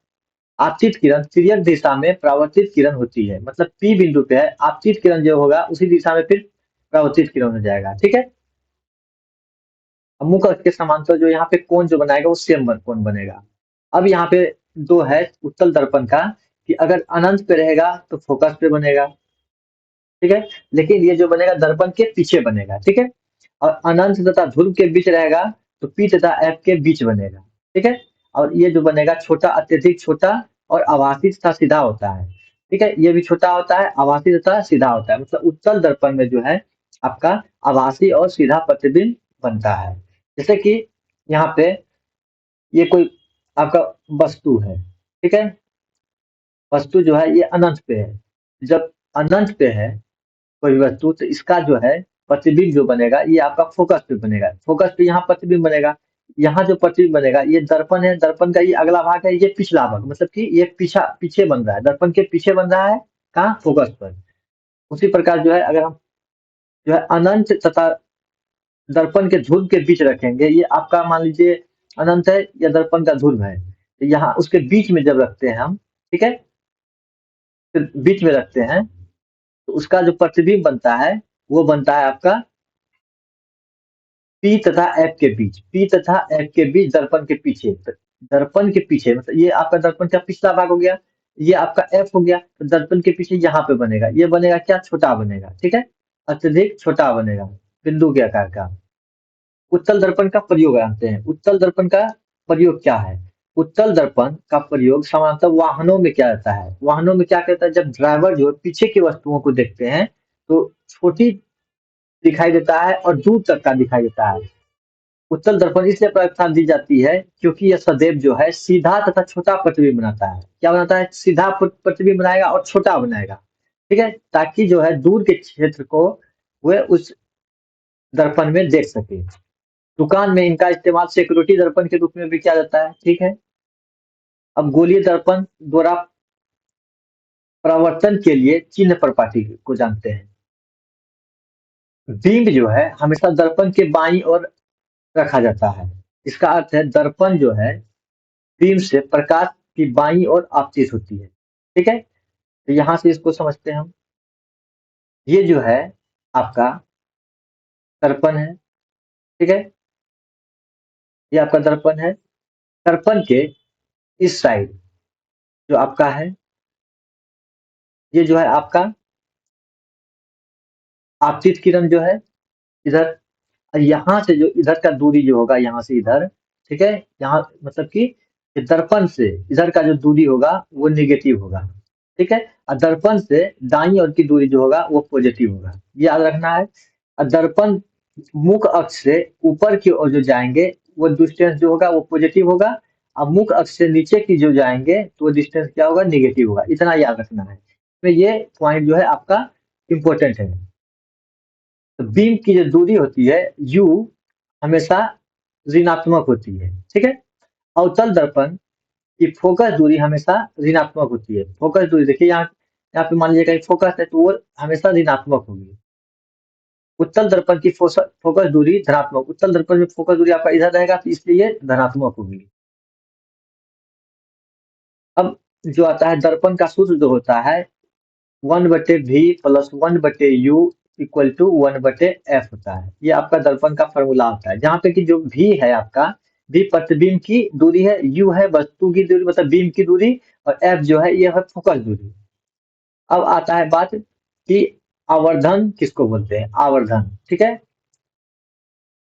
आपतित किरण तिर्यक दिशा में परावर्तित किरण होती है। मतलब P बिंदु पे है, आपतित किरण जो होगा उसी दिशा में फिर परावर्तित किरण हो जाएगा। ठीक है। अब मुख अक्ष के समांतर जो यहाँ पे कोण जो बनाएगा वो सेम कोण बनेगा। अब यहाँ पे दो है उत्तल दर्पण का, कि अगर अनंत पे रहेगा तो फोकस पे बनेगा, ठीक है, लेकिन ये जो बनेगा दर्पण के पीछे बनेगा। ठीक है। और अनंत तथा ध्रुव के बीच रहेगा तो पी तथा एफ के बीच बनेगा। ठीक है। और ये जो बनेगा छोटा, अत्यधिक छोटा और आभासी तथा सीधा होता है। ठीक है, ये भी छोटा होता है, आभासी तथा सीधा होता है। मतलब उत्तल दर्पण में जो है आपका आभासी और सीधा प्रतिबिंब बनता है। जैसे कि यहाँ पे ये कोई आपका वस्तु है, ठीक है, वस्तु जो है ये अनंत पे है। जब अनंत पे है कोई वस्तु, तो इसका जो है प्रतिबिंब जो बनेगा ये आपका फोकस पे बनेगा। फोकस पे यहाँ प्रतिबिंब बनेगा। यहाँ जो प्रतिबिंब बनेगा ये दर्पण है, दर्पण का ये अगला भाग है, ये पिछला भाग, मतलब कि ये पीछे बन रहा है, दर्पण के पीछे बन रहा है, कहाँ, फोकस पर। उसी प्रकार जो है अगर हम जो है अनंत तथा दर्पण के ध्रुव के बीच रखेंगे, ये आपका मान लीजिए अनंत है या दर्पण का ध्रुव है, तो यहाँ उसके बीच में जब रखते हैं हम, ठीक है, तो बीच में रखते हैं, तो उसका जो प्रतिबिंब बनता है वो बनता है आपका पी तथा एफ के बीच, पी तथा एफ के बीच दर्पण के पीछे, दर्पण के पीछे, मतलब ये आपका दर्पण का पिछला भाग हो गया, ये आपका एफ हो गया, तो दर्पण के पीछे यहाँ पे बनेगा, ये बनेगा क्या, छोटा बनेगा। ठीक है, अत्यधिक छोटा बनेगा, बिंदु के आकार का। उत्तल दर्पण का प्रयोग जानते हैं। उत्तल दर्पण का प्रयोग क्या है, उत्तल दर्पण का प्रयोग सामान्यतः वाहनों में किया जाता है। वाहनों में क्या कहता है, जब ड्राइवर जो है पीछे की वस्तुओं को देखते हैं तो छोटी दिखाई देता है और दूर तक का दिखाई देता है। उत्तल दर्पण इसलिए प्रायोगिकता दी जाती है क्योंकि यह सदैव जो है सीधा तथा छोटा प्रतिबिंब बनाता है। क्या बनाता है, सीधा प्रतिबिंब बनाएगा और छोटा बनाएगा। ठीक है, ताकि जो है दूर के क्षेत्र को वह उस दर्पण में देख सके। दुकान में इनका इस्तेमाल सिक्योरिटी दर्पण के रूप में भी किया जाता है। ठीक है। अब गोलीय दर्पण द्वारा परावर्तन के लिए चिन्ह प्रपाटी को जानते हैं। बिंब जो है हमेशा दर्पण के बाईं ओर रखा जाता है। इसका अर्थ है दर्पण जो है बीम से प्रकाश की बाईं ओर आपतित होती है। ठीक है, तो यहां से इसको समझते हैं हम। ये जो है आपका दर्पण है, ठीक है, ये आपका दर्पण है। दर्पण के इस साइड जो आपका है, ये जो है आपका आपतित किरण जो है इधर, यहाँ से जो इधर का दूरी जो होगा, यहाँ से इधर, ठीक है, यहाँ मतलब कि दर्पण से इधर का जो दूरी होगा वो निगेटिव होगा। ठीक है, और दर्पण से दाईं ओर की दूरी जो होगा वो पॉजिटिव होगा, ये याद रखना है। और दर्पण मुख अक्ष से ऊपर की ओर जो जाएंगे वो डिस्टेंस जो होगा वो पॉजिटिव होगा, और मुख अक्ष से नीचे की जो जाएंगे तो वो डिस्टेंस क्या होगा, निगेटिव होगा। इतना याद रखना है। तो ये पॉइंट जो है आपका इम्पोर्टेंट है। तो बीम की जो दूरी होती है यू हमेशा ऋणात्मक होती है, ठीक है। अवतल दर्पण की फोकस दूरी हमेशा ऋणात्मक होती है। फोकस दूरी देखिए यहाँ पे मान लीजिए कहीं फोकस है तो वो हमेशा ऋणात्मक होगी। उत्तल दर्पण की फोकस दूरी धनात्मक, उत्तल दर्पण में फोकस दूरी आपका इधर रहेगा तो इसलिए ये धनात्मक होगी। अब जो आता है दर्पण का सूत्र जो होता है 1/v plus 1/u equal to 1/f होता है। ये आपका दर्पण का फॉर्मूला होता है, जहाँ पे कि जो v है आपका, v प्रतिबिंब की दूरी है, u है वस्तु की दूरी मतलब बीम की दूरी, और f जो है ये है फोकस दूरी। अब आता है बात कि आवर्धन किसको बोलते हैं, आवर्धन, ठीक है।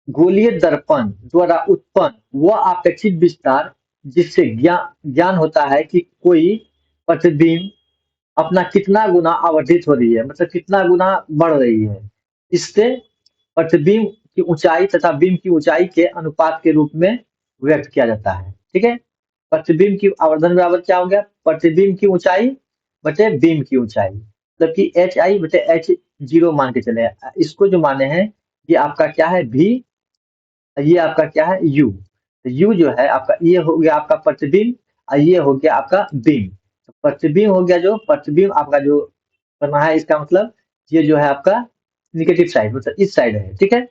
गोलीय दर्पण द्वारा उत्पन्न वह अपेक्षित विस्तार जिससे ज्ञान होता है कि कोई प्रतिबिंब अपना कितना गुना आवर्धित हो रही है, मतलब कितना गुना बढ़ रही है। इससे प्रतिबिंब की ऊंचाई तथा बीम की ऊंचाई के अनुपात के रूप में व्यक्त किया जाता है, ठीक है। प्रतिबिंब की आवर्धन बराबर क्या हो गया, प्रतिबिंब की ऊंचाई बटे बीम की ऊंचाई, मतलब कि एच आई बटे एच जीरो मान के चले। इसको जो माने हैं ये आपका क्या है भी, ये आपका क्या है यू। तो यू जो है आपका, ये हो गया आपका प्रतिबिंब और ये हो गया आपका बीम। तो प्रतिबिंब हो गया, जो प्रतिबिंब आपका जो करना है इसका मतलब ये जो है आपका निगेटिव साइड, मतलब इस साइड है, ठीक है।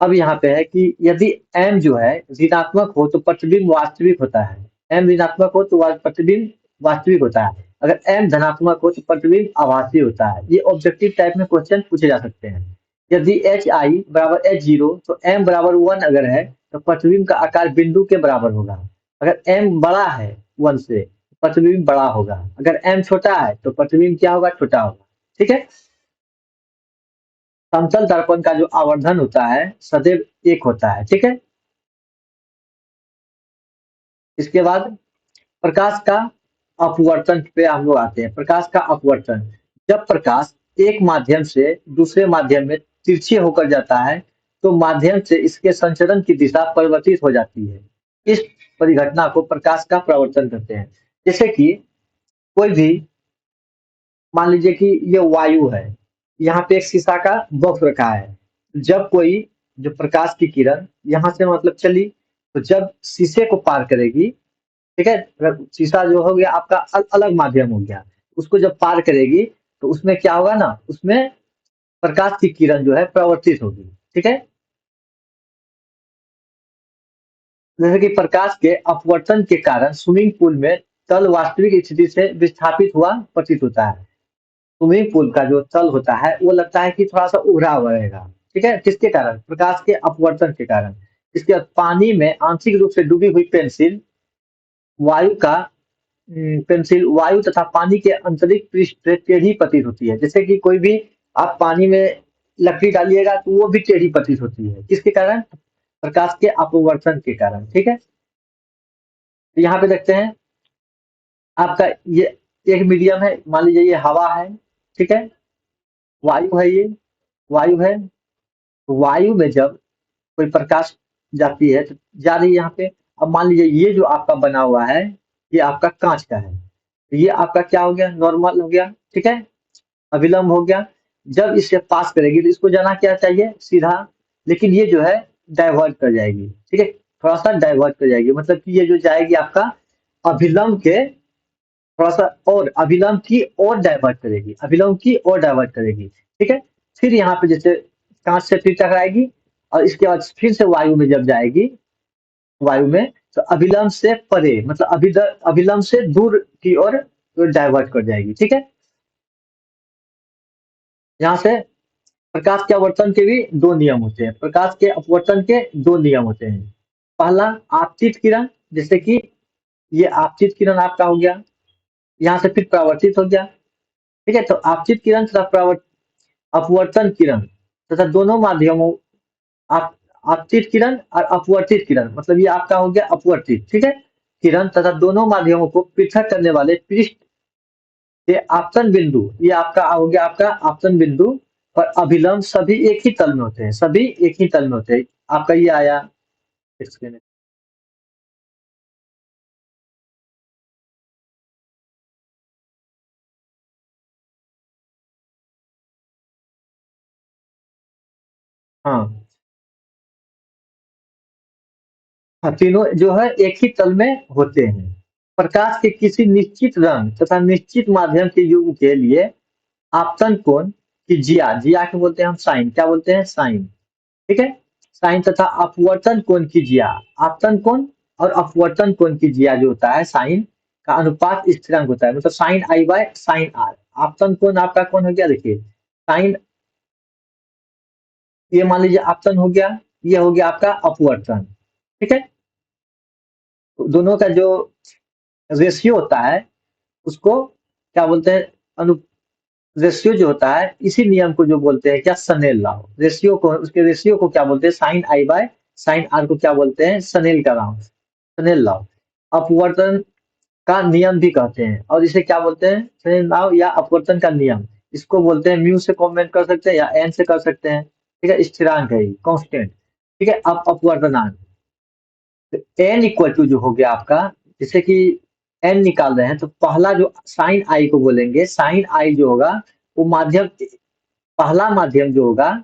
अब यहाँ पे है कि यदि m जो है ऋणात्मक हो तो प्रतिबिंब वास्तविक होता है, m ऋणात्मक हो तो प्रतिबिंब वास्तविक होता है। अगर m धनात्मक हो तो प्रतिबिंब आभासी होता है। ये ऑब्जेक्टिव टाइप में क्वेश्चन पूछे जा सकते हैं। यदि एच आई बराबर एच जीरो तो m बराबर 1 अगर है तो प्रतिबिंब का आकार बिंदु के बराबर होगा। अगर m बड़ा है 1 से तो प्रतिबिंब बड़ा होगा, अगर m छोटा है तो प्रतिबिंब क्या होगा, छोटा होगा, ठीक है। समतल दर्पण का जो आवर्धन होता है सदैव एक होता है, ठीक है। इसके बाद प्रकाश का अपवर्तन पे हम लोग आते हैं। प्रकाश का अपवर्तन, जब प्रकाश एक माध्यम से दूसरे माध्यम में तिरछे होकर जाता है तो माध्यम से इसके संचरण की दिशा परिवर्तित हो जाती है। इस परिघटना को प्रकाश का परावर्तन कहते हैं। जैसे कि कोई भी, मान लीजिए कि ये वायु है, यहाँ पे एक शीशा का बॉक्स रखा है। जब कोई जो प्रकाश की किरण यहाँ से मतलब चली तो जब शीशे को पार करेगी, ठीक है, अगर शीशा जो हो गया आपका अलग माध्यम हो गया, उसको जब पार करेगी तो उसमें क्या होगा ना, उसमें प्रकाश की किरण जो है प्रवर्तित होगी, ठीक है। जैसे कि प्रकाश के अपवर्तन के कारण स्विमिंग पूल में तल वास्तविक स्थिति से विस्थापित हुआ प्रतीत होता है। स्विमिंग पूल का जो तल होता है वो लगता है कि थोड़ा सा उभरा हुआ रहेगा, ठीक है, किसके कारण, प्रकाश के अपवर्तन के कारण। इसके बाद पानी में आंशिक रूप से डूबी हुई पेंसिल वायु का पेंसिल वायु तथा पानी के आंतरिक पृष्ठ पे टेढ़ी प्रतीत होती है। जैसे कि कोई भी आप पानी में लकड़ी डालिएगा तो वो भी टेढ़ी प्रतीत होती है, किसके कारण, प्रकाश के अपवर्तन के कारण, ठीक है। तो यहाँ पे देखते हैं आपका ये एक मीडियम है, मान लीजिए ये हवा है, ठीक है, वायु है ये, वायु है। तो वायु में जब कोई प्रकाश जाती है तो जा रही है यहाँ पे। अब मान लीजिए ये जो आपका बना हुआ है ये आपका कांच का है, तो ये आपका क्या हो गया, नॉर्मल हो गया, ठीक है, अभिलंब हो गया। जब इससे पास करेगी तो इसको जाना क्या चाहिए, सीधा, लेकिन ये जो है डाइवर्ट कर जाएगी, ठीक है, थोड़ा सा डाइवर्ट कर जाएगी, मतलब कि ये जो जाएगी आपका अभिलंब के थोड़ा सा और अभिलंब की और डाइवर्ट करेगी, अभिलंब की और डाइवर्ट करेगी, ठीक है। फिर यहाँ पे जैसे कांच से फिर टकराएगी और इसके बाद फिर से वायु में जब जाएगी, वायु में तो अभिलंब से परे मतलब अभिलंब से दूर की ओर डाइवर्ट कर जाएगी, ठीक है। यहाँ से प्रकाश के अपवर्तन के भी दो नियम होते हैं, प्रकाश के अपवर्तन के दो नियम होते हैं। पहला आपतित किरण, जैसे कि ये आपतित किरण आपका हो गया, यहाँ से फिर परावर्तित हो गया, ठीक है। तो आपतित किरण तथा अपवर्तन किरण तथा दोनों माध्यमों, आप आपतित किरण और अपवर्तित किरण, मतलब ये आपका हो गया अपवर्तित, ठीक है, किरण तथा दोनों माध्यमों को पृथक करने वाले पृष्ठ के आपतन बिंदु, ये आपका हो गया आपका आपतन बिंदु, और अभिलंब सभी एक ही तल में होते हैं, सभी एक ही तल में होते हैं। आपका ये आया स्क्रीन हाँ हाँ, तीनों जो है एक ही तल में होते हैं। प्रकाश के किसी निश्चित रंग तथा निश्चित माध्यम के युग्म के लिए आपतन कोण की जिया, जिया को बोलते हैं हम साइन, क्या बोलते हैं साइन, ठीक है। साइन तथा अपवर्तन कोण की जिया, आपतन कोण और अपवर्तन कोण की जिया जो होता है साइन का अनुपात स्थिरांक होता है, मतलब sine i by sine r. आपतन कोण आपका कौन हो गया, देखिए साइन, ये मान लीजिए आपतन हो गया, ये हो गया आपका अपवर्तन, ठीक है। तो दोनों का जो रेशियो होता है उसको क्या बोलते हैं, अनु रेशियो जो होता है, इसी नियम को जो बोलते हैं क्या, सनेल लॉ। रेशियो को, उसके रेशियो को क्या बोलते हैं, sine i by sine r को क्या बोलते हैं, सनेल का नाम, सनेल लॉ। अपवर्तन का नियम भी कहते हैं, और इसे क्या बोलते हैं, सनेल लॉ या अपवर्तन का नियम। इसको बोलते हैं, म्यू से कमेंट कर सकते हैं या एन से कर सकते हैं, ठीक है। स्थिरांक है, कांस्टेंट, ठीक है। अब अपवर्तनांक, एन इक्वल टू जो हो गया आपका, जैसे कि एन निकाल रहे हैं तो पहला जो साइन आई को बोलेंगे, साइन आई जो होगा वो माध्यम, पहला माध्यम जो होगा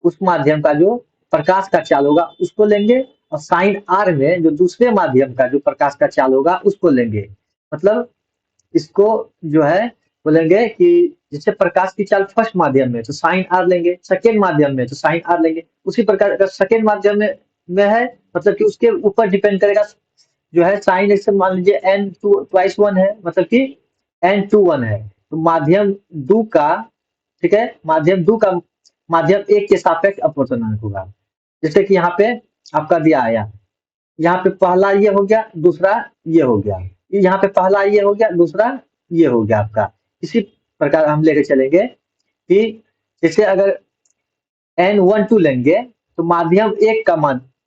उस माध्यम का जो प्रकाश का चाल होगा उसको लेंगे, और साइन आर में जो दूसरे माध्यम का जो प्रकाश का चाल होगा उसको लेंगे। मतलब इसको जो है बोलेंगे कि जैसे प्रकाश की चाल फर्स्ट माध्यम में तो साइन आर लेंगे, सेकेंड माध्यम में तो साइन आर लेंगे। उसी प्रकार अगर सेकेंड माध्यम में है, मतलब कि उसके ऊपर डिपेंड करेगा जो है साइन, जैसे मान लीजिए एन टू ट्वाइस वन है, मतलब कि एन टू वन है, तो माध्यम दो का, ठीक है, माध्यम दो का माध्यम एक के सापेक्ष अपवर्तनांक होगा। जैसे कि यहाँ पे आपका दिया आया, यहाँ पे पहला ये हो गया, दूसरा ये हो गया, यहाँ पे पहला ये हो गया, दूसरा ये हो गया आपका। इसी प्रकार हम लेके चलेंगे कि जैसे अगर एन वन टू लेंगे तो माध्यम एक का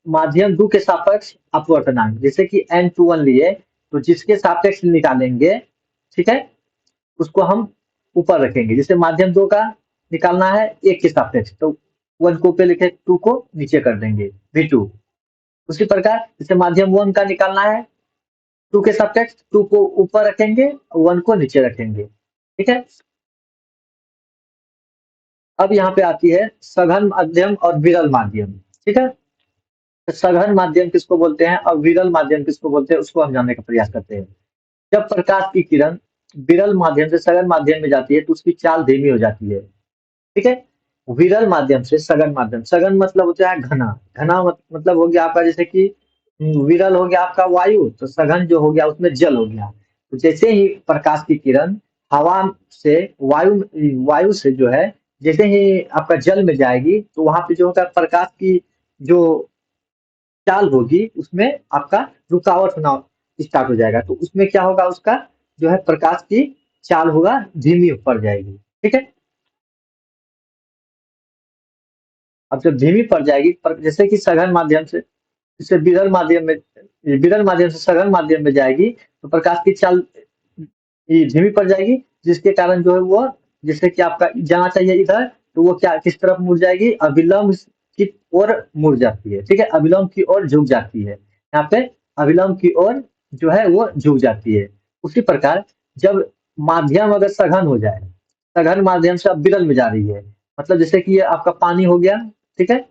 माध्यम दो के सापेक्ष अपवर्तनांक, जैसे कि एन टू वन लिए तो जिसके सापेक्ष निकालेंगे, ठीक है, उसको हम ऊपर रखेंगे। जैसे माध्यम दो का निकालना है एक के सापेक्ष, तो वन को ऊपर लिखे, टू को नीचे कर देंगे, वी टू। उसी प्रकार जैसे माध्यम वन का निकालना है टू के सापेक्ष, टू को ऊपर रखेंगे, वन को नीचे रखेंगे, ठीक है। अब यहाँ पे आती है सघन माध्यम और विरल माध्यम, ठीक है। तो सघन माध्यम किसको बोलते हैं और विरल माध्यम किसको बोलते हैं, उसको हम जानने का प्रयास करते हैं। जब प्रकाश की किरण विरल माध्यम से सघन माध्यम में जाती है तो उसकी चाल धीमी हो जाती है, ठीक है। विरल माध्यम से सघन माध्यम, सघन मतलब होता है घना, घना मतलब हो गया आपका, जैसे कि विरल हो गया आपका वायु, तो सघन जो हो गया उसमें जल हो गया। तो जैसे ही प्रकाश की किरण हवा से, वायु से जो है, जैसे ही आपका जल में जाएगी तो वहां पे जो होगा प्रकाश की जो चाल होगी उसमें आपका रुकावट होना स्टार्ट हो जाएगा, तो उसमें क्या होगा, उसका जो है प्रकाश की चाल होगा धीमी पड़ जाएगी, ठीक है। अब जब धीमी पड़ जाएगी, जैसे कि सघन माध्यम से इसे विरल माध्यम से सघन माध्यम में जाएगी तो प्रकाश की चाल ये धीमी पड़ जाएगी, जिसके कारण जो है वो, जैसे कि आपका जाना चाहिए इधर, तो वो क्या किस तरफ मुड़ जाएगी, अविलंब की ओर मुड़ जाती है, ठीक है, अविलंब की ओर झुक जाती है। यहाँ पे अविलंब की ओर जो है वो झुक जाती है। उसी प्रकार जब माध्यम अगर सघन हो जाए, सघन माध्यम से अब विरल में जा रही है, मतलब जैसे कि ये आपका पानी हो गया, ठीक है,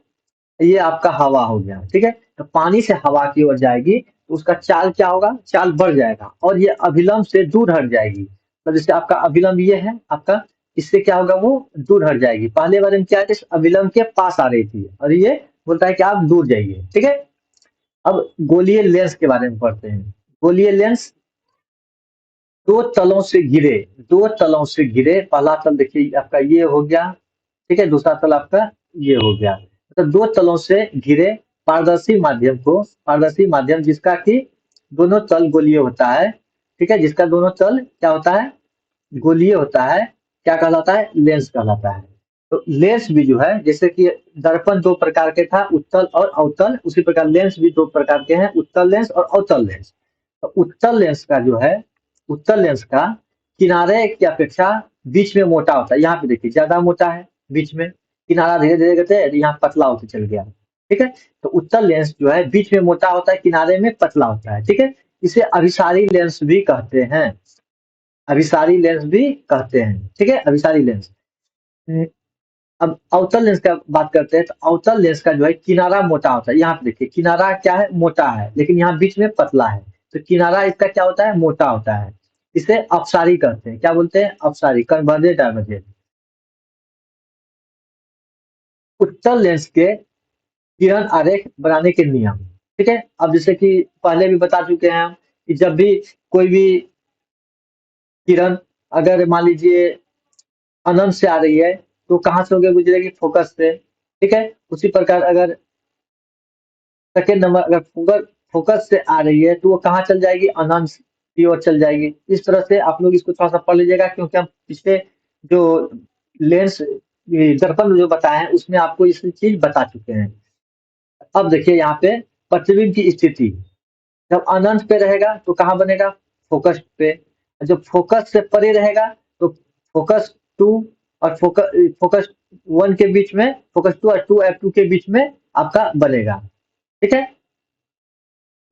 ये आपका हवा हो गया, ठीक है। तो पानी से हवा की ओर जाएगी तो उसका चाल क्या होगा, चाल बढ़ जाएगा और ये अभिलंब से दूर हट जाएगी। तो जैसे आपका अभिलंब ये है आपका, इससे क्या होगा, वो दूर हट जाएगी। पहले बार में क्या है, इस अभिलंब के पास आ रही थी और ये बोलता है कि आप दूर जाइए, ठीक है। अब गोलीय लेंस के बारे में पढ़ते हैं। गोलीय लेंस दो तलों से घिरे, दो तलों से घिरे, पहला तल देखिए आपका ये हो गया, ठीक है, दूसरा तल आपका ये हो गया, तो दो तलों से घिरे पारदर्शी माध्यम को, पारदर्शी माध्यम जिसका कि दोनों तल गोलीय होता है, ठीक है, जिसका दोनों तल क्या होता है, गोलीय होता है, क्या कहलाता है, लेंस कहलाता है। तो लेंस भी जो है, जैसे कि दर्पण दो प्रकार के था, उत्तल और अवतल, उसी प्रकार लेंस भी दो प्रकार के हैं, उत्तल लेंस और अवतल लेंस। तो उत्तल लेंस का जो है, उत्तल लेंस का किनारे की अपेक्षा बीच में मोटा होता है, यहाँ पे देखिए ज्यादा मोटा है बीच में, किनारा धीरे धीरे करते यहाँ पतला होते चल गया, ठीक है। तो उत्तल लेंस जो है बीच में मोटा होता है, किनारे में पतला होता है, ठीक है। इसे अभिसारी लेंस भी कहते हैं, अभिसारी लेंस भी कहते हैं, ठीक है, अभिसारी लेंस। अब अवतल लेंस का बात करते हैं, तो अवतल लेंस का जो है किनारा मोटा होता है। यहाँ पे देखिए किनारा क्या है, मोटा है, लेकिन यहाँ बीच में पतला है। तो किनारा इसका क्या होता है, मोटा होता है। इसे अपसारी कहते हैं। क्या बोलते हैं, अपसारी, कन्वर्जेंट डाइवर्जेंट। उत्तल लेंस के किरण आरेख बनाने के नियम। ठीक है, अब जैसे कि पहले भी बता चुके हैं हम कि जब भी कोई भी किरण अगर मान लीजिए अनंत से आ रही है, तो कहाँ से होकर गुजरेगी, फोकस से। ठीक है, उसी प्रकार अगर सेकेंड नंबर अगर फोकस फोकस से आ रही है, तो वो कहाँ चल जाएगी, अनंत की ओर चल जाएगी। इस तरह से आप लोग इसको थोड़ा सा पढ़ लीजिएगा, क्योंकि हम पिछले जो लेंस दर्पण जो बताए हैं उसमें आपको इस चीज बता चुके हैं। अब देखिए यहाँ पे प्रतिबिंब की स्थिति, जब अनंत पे रहेगा तो कहाँ बनेगा, फोकस पे। जब फोकस से परे रहेगा तो फोकस टू और फोकस वन के बीच में, फोकस टू और टू एफ टू के बीच में आपका बनेगा। ठीक है,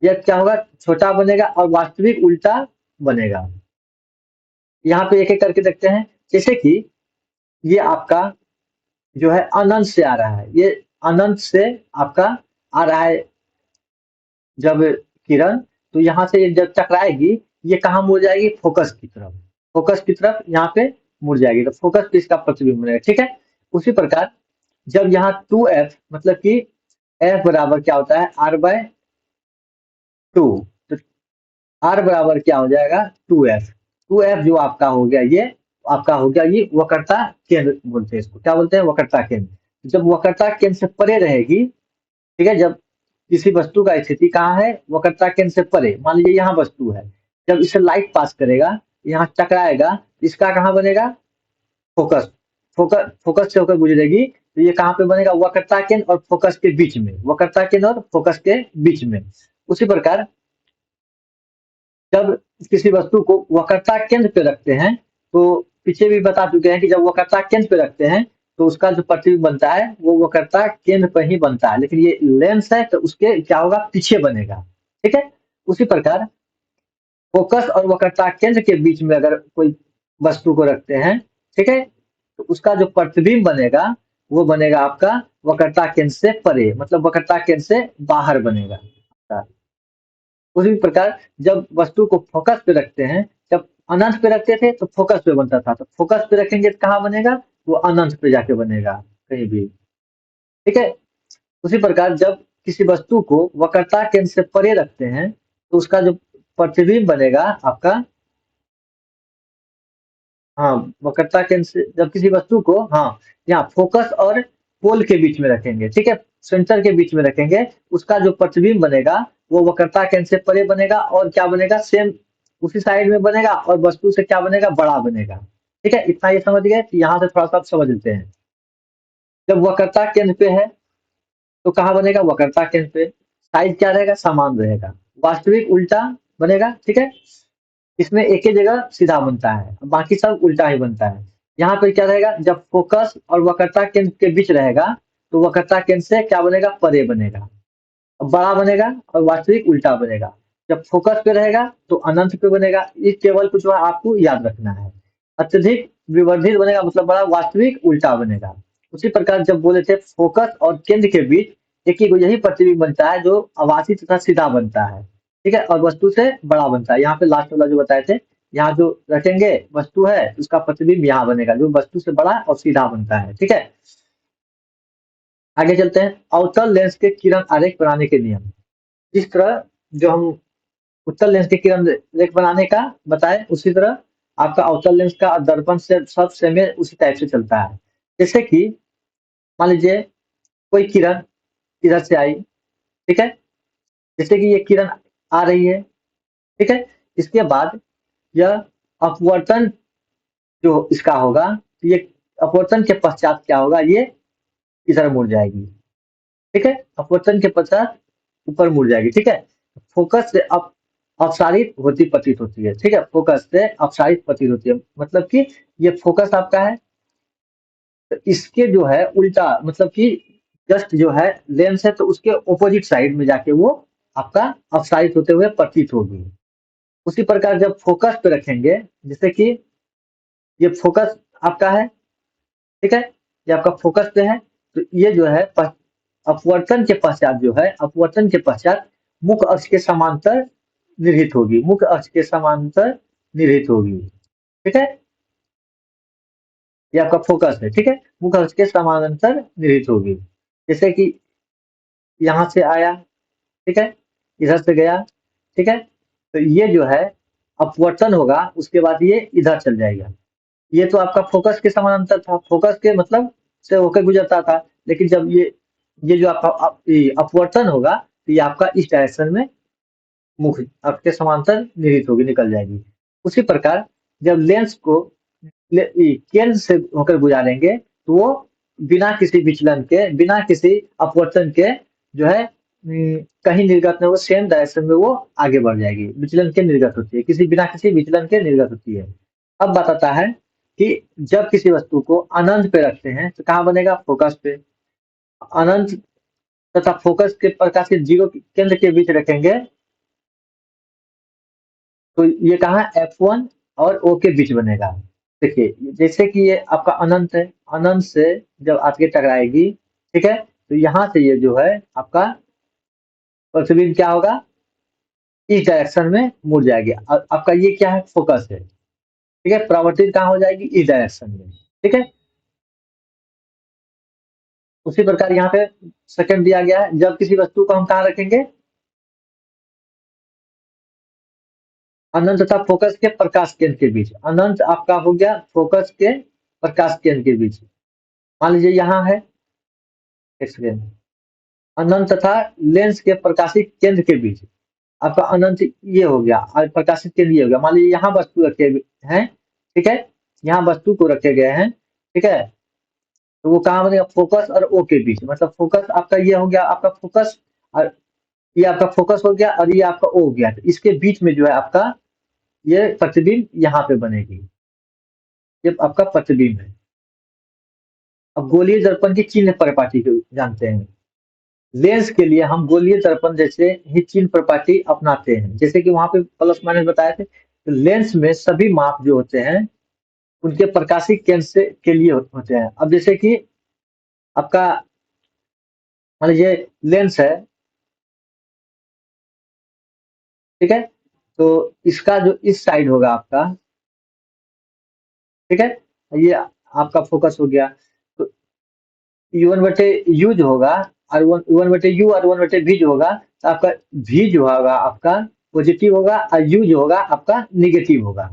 यह क्या होगा, छोटा बनेगा और वास्तविक उल्टा बनेगा। यहाँ पे एक एक करके देखते हैं। जैसे कि ये आपका जो है अनंत से आ रहा है, ये अनंत से आपका आ रहा है जब किरण, तो यहाँ से ये जब टकराएगी, ये कहाँ मुड़ जाएगी, फोकस की तरफ। फोकस की तरफ यहाँ पे मुड़ जाएगी, तो फोकस पे इसका प्रतिबिंब बनेगा। ठीक है, उसी प्रकार जब यहाँ 2f मतलब कि f बराबर क्या होता है, r/2, तो r बराबर क्या हो जाएगा, 2f। 2f जो आपका हो गया, ये आपका हो गया ये वक्रता केंद्र बोलते हैं इसको। क्या बोलते हैं, वक्रता केंद्र। जब वक्रता केंद्र से परे रहेगी, ठीक है, जब किसी वस्तु का स्थिति कहाँ है, वक्रता केंद्र से परे, मान लीजिए यहाँ वस्तु है, जब इसे लाइट पास करेगा, यहाँ टकराएगा, इसका कहाँ बनेगा, फोकस। फोकस फोकस से होकर गुजरेगी, तो ये कहाँ पे बनेगा, वक्रता केंद्र और फोकस के बीच में, वक्रता केंद्र और फोकस के बीच में। उसी प्रकार जब किसी वस्तु को वक्रता केंद्र पे रखते हैं, तो पीछे भी बता चुके हैं कि जब वक्रता केंद्र पे रखते हैं, तो उसका जो प्रतिबिंब बनता है वो वक्रता केंद्र पर ही बनता है, लेकिन ये लेंस है तो उसके क्या होगा, पीछे बनेगा। ठीक है, उसी प्रकार फोकस और वक्रता केंद्र के बीच में अगर कोई वस्तु को रखते हैं, ठीक है, तो उसका जो प्रतिबिंब बनेगा वो बनेगा आपका वक्रता केंद्र से परे, मतलब वक्रता केंद्र से बाहर बनेगा। उसी प्रकार जब वस्तु को फोकस पे रखते हैं, जब अनंत पे रखते थे तो फोकस पे बनता था, तो फोकस पे रखेंगे तो कहाँ बनेगा, वो अनंत पे जाके बनेगा कहीं भी। ठीक है, उसी प्रकार जब किसी वस्तु को वक्रता केंद्र से परे रखते हैं, तो उसका जो प्रतिबिंब बनेगा आपका, हाँ, वक्रता केंद्र से जब किसी वस्तु को, हाँ, यहाँ फोकस और पोल के बीच में रखेंगे, ठीक है, सेंटर के बीच में रखेंगे, उसका जो प्रतिबिंब बनेगा वो वक्रता केंद्र से परे बनेगा, और क्या बनेगा, सेम उसी साइड में बनेगा, और वस्तु से क्या बनेगा, बड़ा बनेगा। ठीक है, इतना ये समझ गए, यहाँ से थोड़ा सा आप समझ लेते हैं। जब वक्रता केंद्र पे है तो कहाँ बनेगा, वक्रता केंद्र पे। साइज क्या रहेगा, समान रहेगा। वास्तविक उल्टा बनेगा। ठीक है, इसमें एक ही जगह सीधा बनता है, बाकी सब उल्टा ही बनता है। यहाँ पे क्या रहेगा, जब फोकस और वक्रता केंद्र के बीच रहेगा, तो वक्रता केंद्र से क्या बनेगा, परे बनेगा, बड़ा बनेगा, और वास्तविक उल्टा बनेगा। जब फोकस पे रहेगा तो अनंत पे बनेगा। इस टेबल को जो है आपको याद रखना है। अत्यधिक विवर्धित बनेगा, मतलब बड़ा, वास्तविक उल्टा बनेगा। उसी प्रकार जब बोले थे फोकस और केंद्र के बीच एक ही यही प्रतिबिंब बनता है, जो आभासी तथा सीधा बनता है। ठीक है, और वस्तु से बड़ा बनता है। यहाँ पे लास्ट वाला जो बताए थे, यहाँ जो रखेंगे वस्तु है, उसका प्रतिबिंब यहाँ बनेगा, जो वस्तु से बड़ा और सीधा बनता है। ठीक है, आगे चलते हैं। अवतल लेंस के किरण आरेख बनाने के नियम। जिस तरह जो हम उत्तल लेंस के किरण रेख बनाने का बताए, उसी तरह आपका अवतल लेंस का दर्पण से सब सेम उसी टाइप से चलता है। जैसे कि मान लीजिए कोई किरण इधर से आई, ठीक है, जैसे कि ये किरण आ रही है, ठीक है, इसके बाद यह अपवर्तन जो इसका होगा, तो ये अपवर्तन के पश्चात क्या होगा, ये इधर मुड़ जाएगी। ठीक है, अपवर्तन के पश्चात ऊपर मुड़ जाएगी। ठीक है, फोकस से अपसारित होती प्रतीत होती है। ठीक है, फोकस से अपसारित प्रतीत होती है, मतलब कि ये फोकस आपका है, तो इसके जो है उल्टा, मतलब कि जस्ट जो है लेंस है, तो उसके ऑपोजिट साइड में जाके वो आपका अपसारित होते हुए प्रतीत होगी। उसी प्रकार जब फोकस पे रखेंगे, जैसे कि ये फोकस आपका है, ठीक है, ये आपका फोकस पे है, तो ये जो है अपवर्तन के पश्चात जो है, अपवर्तन के पश्चात मुख्य अक्ष के समांतर निर्हित होगी, मुख्य अक्ष के समांतर निर्हित होगी। ठीक है, ये आपका फोकस है। ठीक है, मुख्य अक्ष के समानांतर निर्हित होगी। जैसे कि यहाँ से आया, ठीक है, इधर से गया, ठीक है, तो ये जो है अपवर्तन होगा, उसके बाद ये इधर चल जाएगा। ये तो आपका फोकस के समानांतर था, फोकस के मतलब से होकर गुजरता था, लेकिन जब ये जो आपका अपवर्तन होगा, तो ये आपका इस डायरेक्शन में मुख्य अक्ष के समांतर निर्हित होगी, निकल जाएगी। उसी प्रकार जब लेंस को केंद्र से होकर गुजारेंगे, तो वो बिना किसी विचलन के, बिना किसी अपवर्तन के जो है कहीं निर्गत नहीं, वो सेम डायरेक्शन में वो आगे बढ़ जाएगी। विचलन के निर्गत होती है, किसी बिना किसी विचलन के निर्गत होती है। अब बताता है कि जब किसी वस्तु को अनंत पे रखते हैं तो कहाँ बनेगा, फोकस पे। अनंत तथा फोकस के प्रकाशित जीरो केंद्र के बीच रखेंगे, तो ये कहाँ F1 और O के बीच बनेगा। देखिए जैसे कि ये आपका अनंत है, अनंत से जब आपके टकराएगी, ठीक है, तो यहाँ से ये जो है आपका प्रतिबिंब क्या होगा, इस डायरेक्शन में मुड़ जाएगी। आपका ये क्या है, फोकस है। ठीक है, परावर्तित कहाँ हो जाएगी, इस डायरेक्शन में। ठीक है, उसी प्रकार यहाँ पे सेकंड दिया गया है, जब किसी वस्तु को हम कहाँ रखेंगे, अनंत तथा फोकस के प्रकाश केंद्र के बीच। अनंत आपका हो गया फोकस के प्रकाश केंद्र के बीच। मान लीजिए यहाँ है, एक सेकेंड, अनंत तथा लेंस के प्रकाशित केंद्र के बीच आपका अनंत ये हो गया, और प्रकाशित केंद्र ये हो गया। मान लीजिए यहाँ वस्तु रखे हैं, ठीक है, यहाँ वस्तु को रखे गए हैं, ठीक है, तो वो कहाँ बनेगा, फोकस और ओ के बीच। मतलब फोकस आपका ये हो गया, आपका फोकस, और ये आपका फोकस हो गया, और ये आपका ओ हो गया। तो इसके बीच में जो है आपका ये प्रतिबिंब यहाँ पे बनेगी, ये आपका प्रतिबिंब है। अब गोलीय दर्पण की चिन्ह परिपाटी को जानते हैं। लेंस के लिए हम गोलीय दर्पण जैसे ही चिन्ह परिपाटी अपनाते हैं, जैसे कि वहां पे प्लस माइनस बताए थे। तो लेंस में सभी माप जो होते हैं उनके प्रकाशिक केंद्र से के लिए होते हैं। अब जैसे कि आपका मान लीजिए लेंस है, ठीक है, तो इसका जो इस साइड होगा आपका, ठीक है, ये आपका फोकस हो गया, तो U1 बटे यू जो होगा, और वन बटे यू और वन बटे भी जो होगा, तो आपका भी जो होगा आपका पॉजिटिव होगा, और यू जो होगा आपका निगेटिव होगा।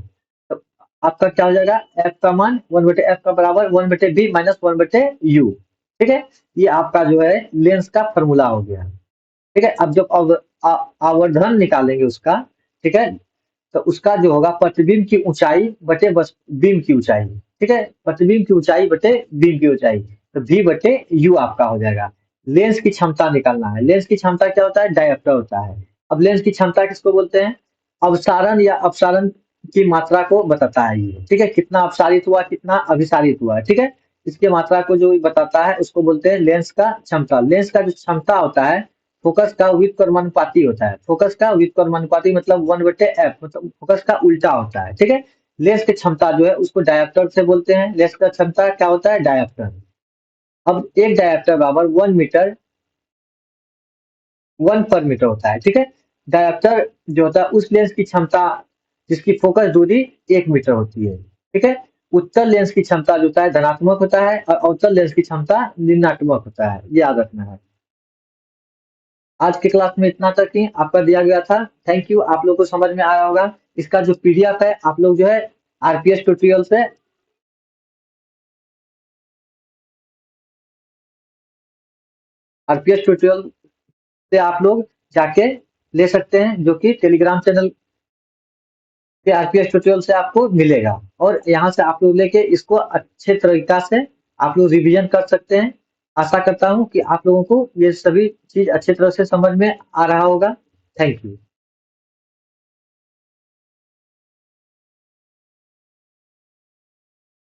तो आपका क्या हो जाएगा, एफ का मान वन बटे एफ का बराबर वन बटे बी माइनस वन बटे यू। ठीक है, ये आपका जो है लेंस का फॉर्मूला हो गया। ठीक है, अब जब आवर्धन निकालेंगे उसका, ठीक है, तो उसका जो होगा प्रतिबिंब की ऊंचाई बटे बस बीम की ऊंचाई। ठीक है, प्रतिबिंब की ऊंचाई बटे बीम की ऊंचाई, तो v बटे u आपका हो जाएगा। लेंस की क्षमता निकालना है। लेंस की क्षमता क्या होता है, डायप्टर होता है। अब लेंस की क्षमता किसको बोलते हैं, अवसारण या अपसारण की मात्रा को बताता है ये। ठीक है, कितना अपसारित हुआ, कितना अभिसारित हुआ है। ठीक है, इसकी मात्रा को जो बताता है उसको बोलते हैं लेंस का क्षमता। लेंस का जो क्षमता होता है फोकस का व्युत्क्रमानुपाती होता है। फोकस का व्युत्क्रमानुपाती मतलब वन बटे एफ, मतलब फोकस का उल्टा होता है। ठीक है, लेंस की क्षमता जो है उसको डायप्टर से बोलते हैं। लेंस का क्षमता क्या होता है, डायप्टर। अब एक डायप्टर बराबर 1 मीटर 1/मीटर होता है। ठीक है, डायप्टर जो होता है उस लेंस की क्षमता जिसकी फोकस दूरी 1 मीटर होती है। ठीक है, उत्तल लेंस की क्षमता जो होता है धनात्मक होता है, और अवतल लेंस की क्षमता ऋणात्मक होता है। ये याद रखना है। आज की क्लास में इतना तक ही आपका दिया गया था। थैंक यू, आप लोग को समझ में आया होगा। इसका जो पीडीएफ है आप लोग जो है आरपीएस ट्यूटोरियल से, आरपीएस ट्यूटोरियल से आप लोग जाके ले सकते हैं, जो कि टेलीग्राम चैनल के आरपीएस ट्यूटोरियल से आपको मिलेगा। और यहाँ से आप लोग लेके इसको अच्छे तरीका से आप लोग रिवीजन कर सकते हैं। आशा करता हूँ कि आप लोगों को ये सभी चीज अच्छी तरह से समझ में आ रहा होगा। Thank you.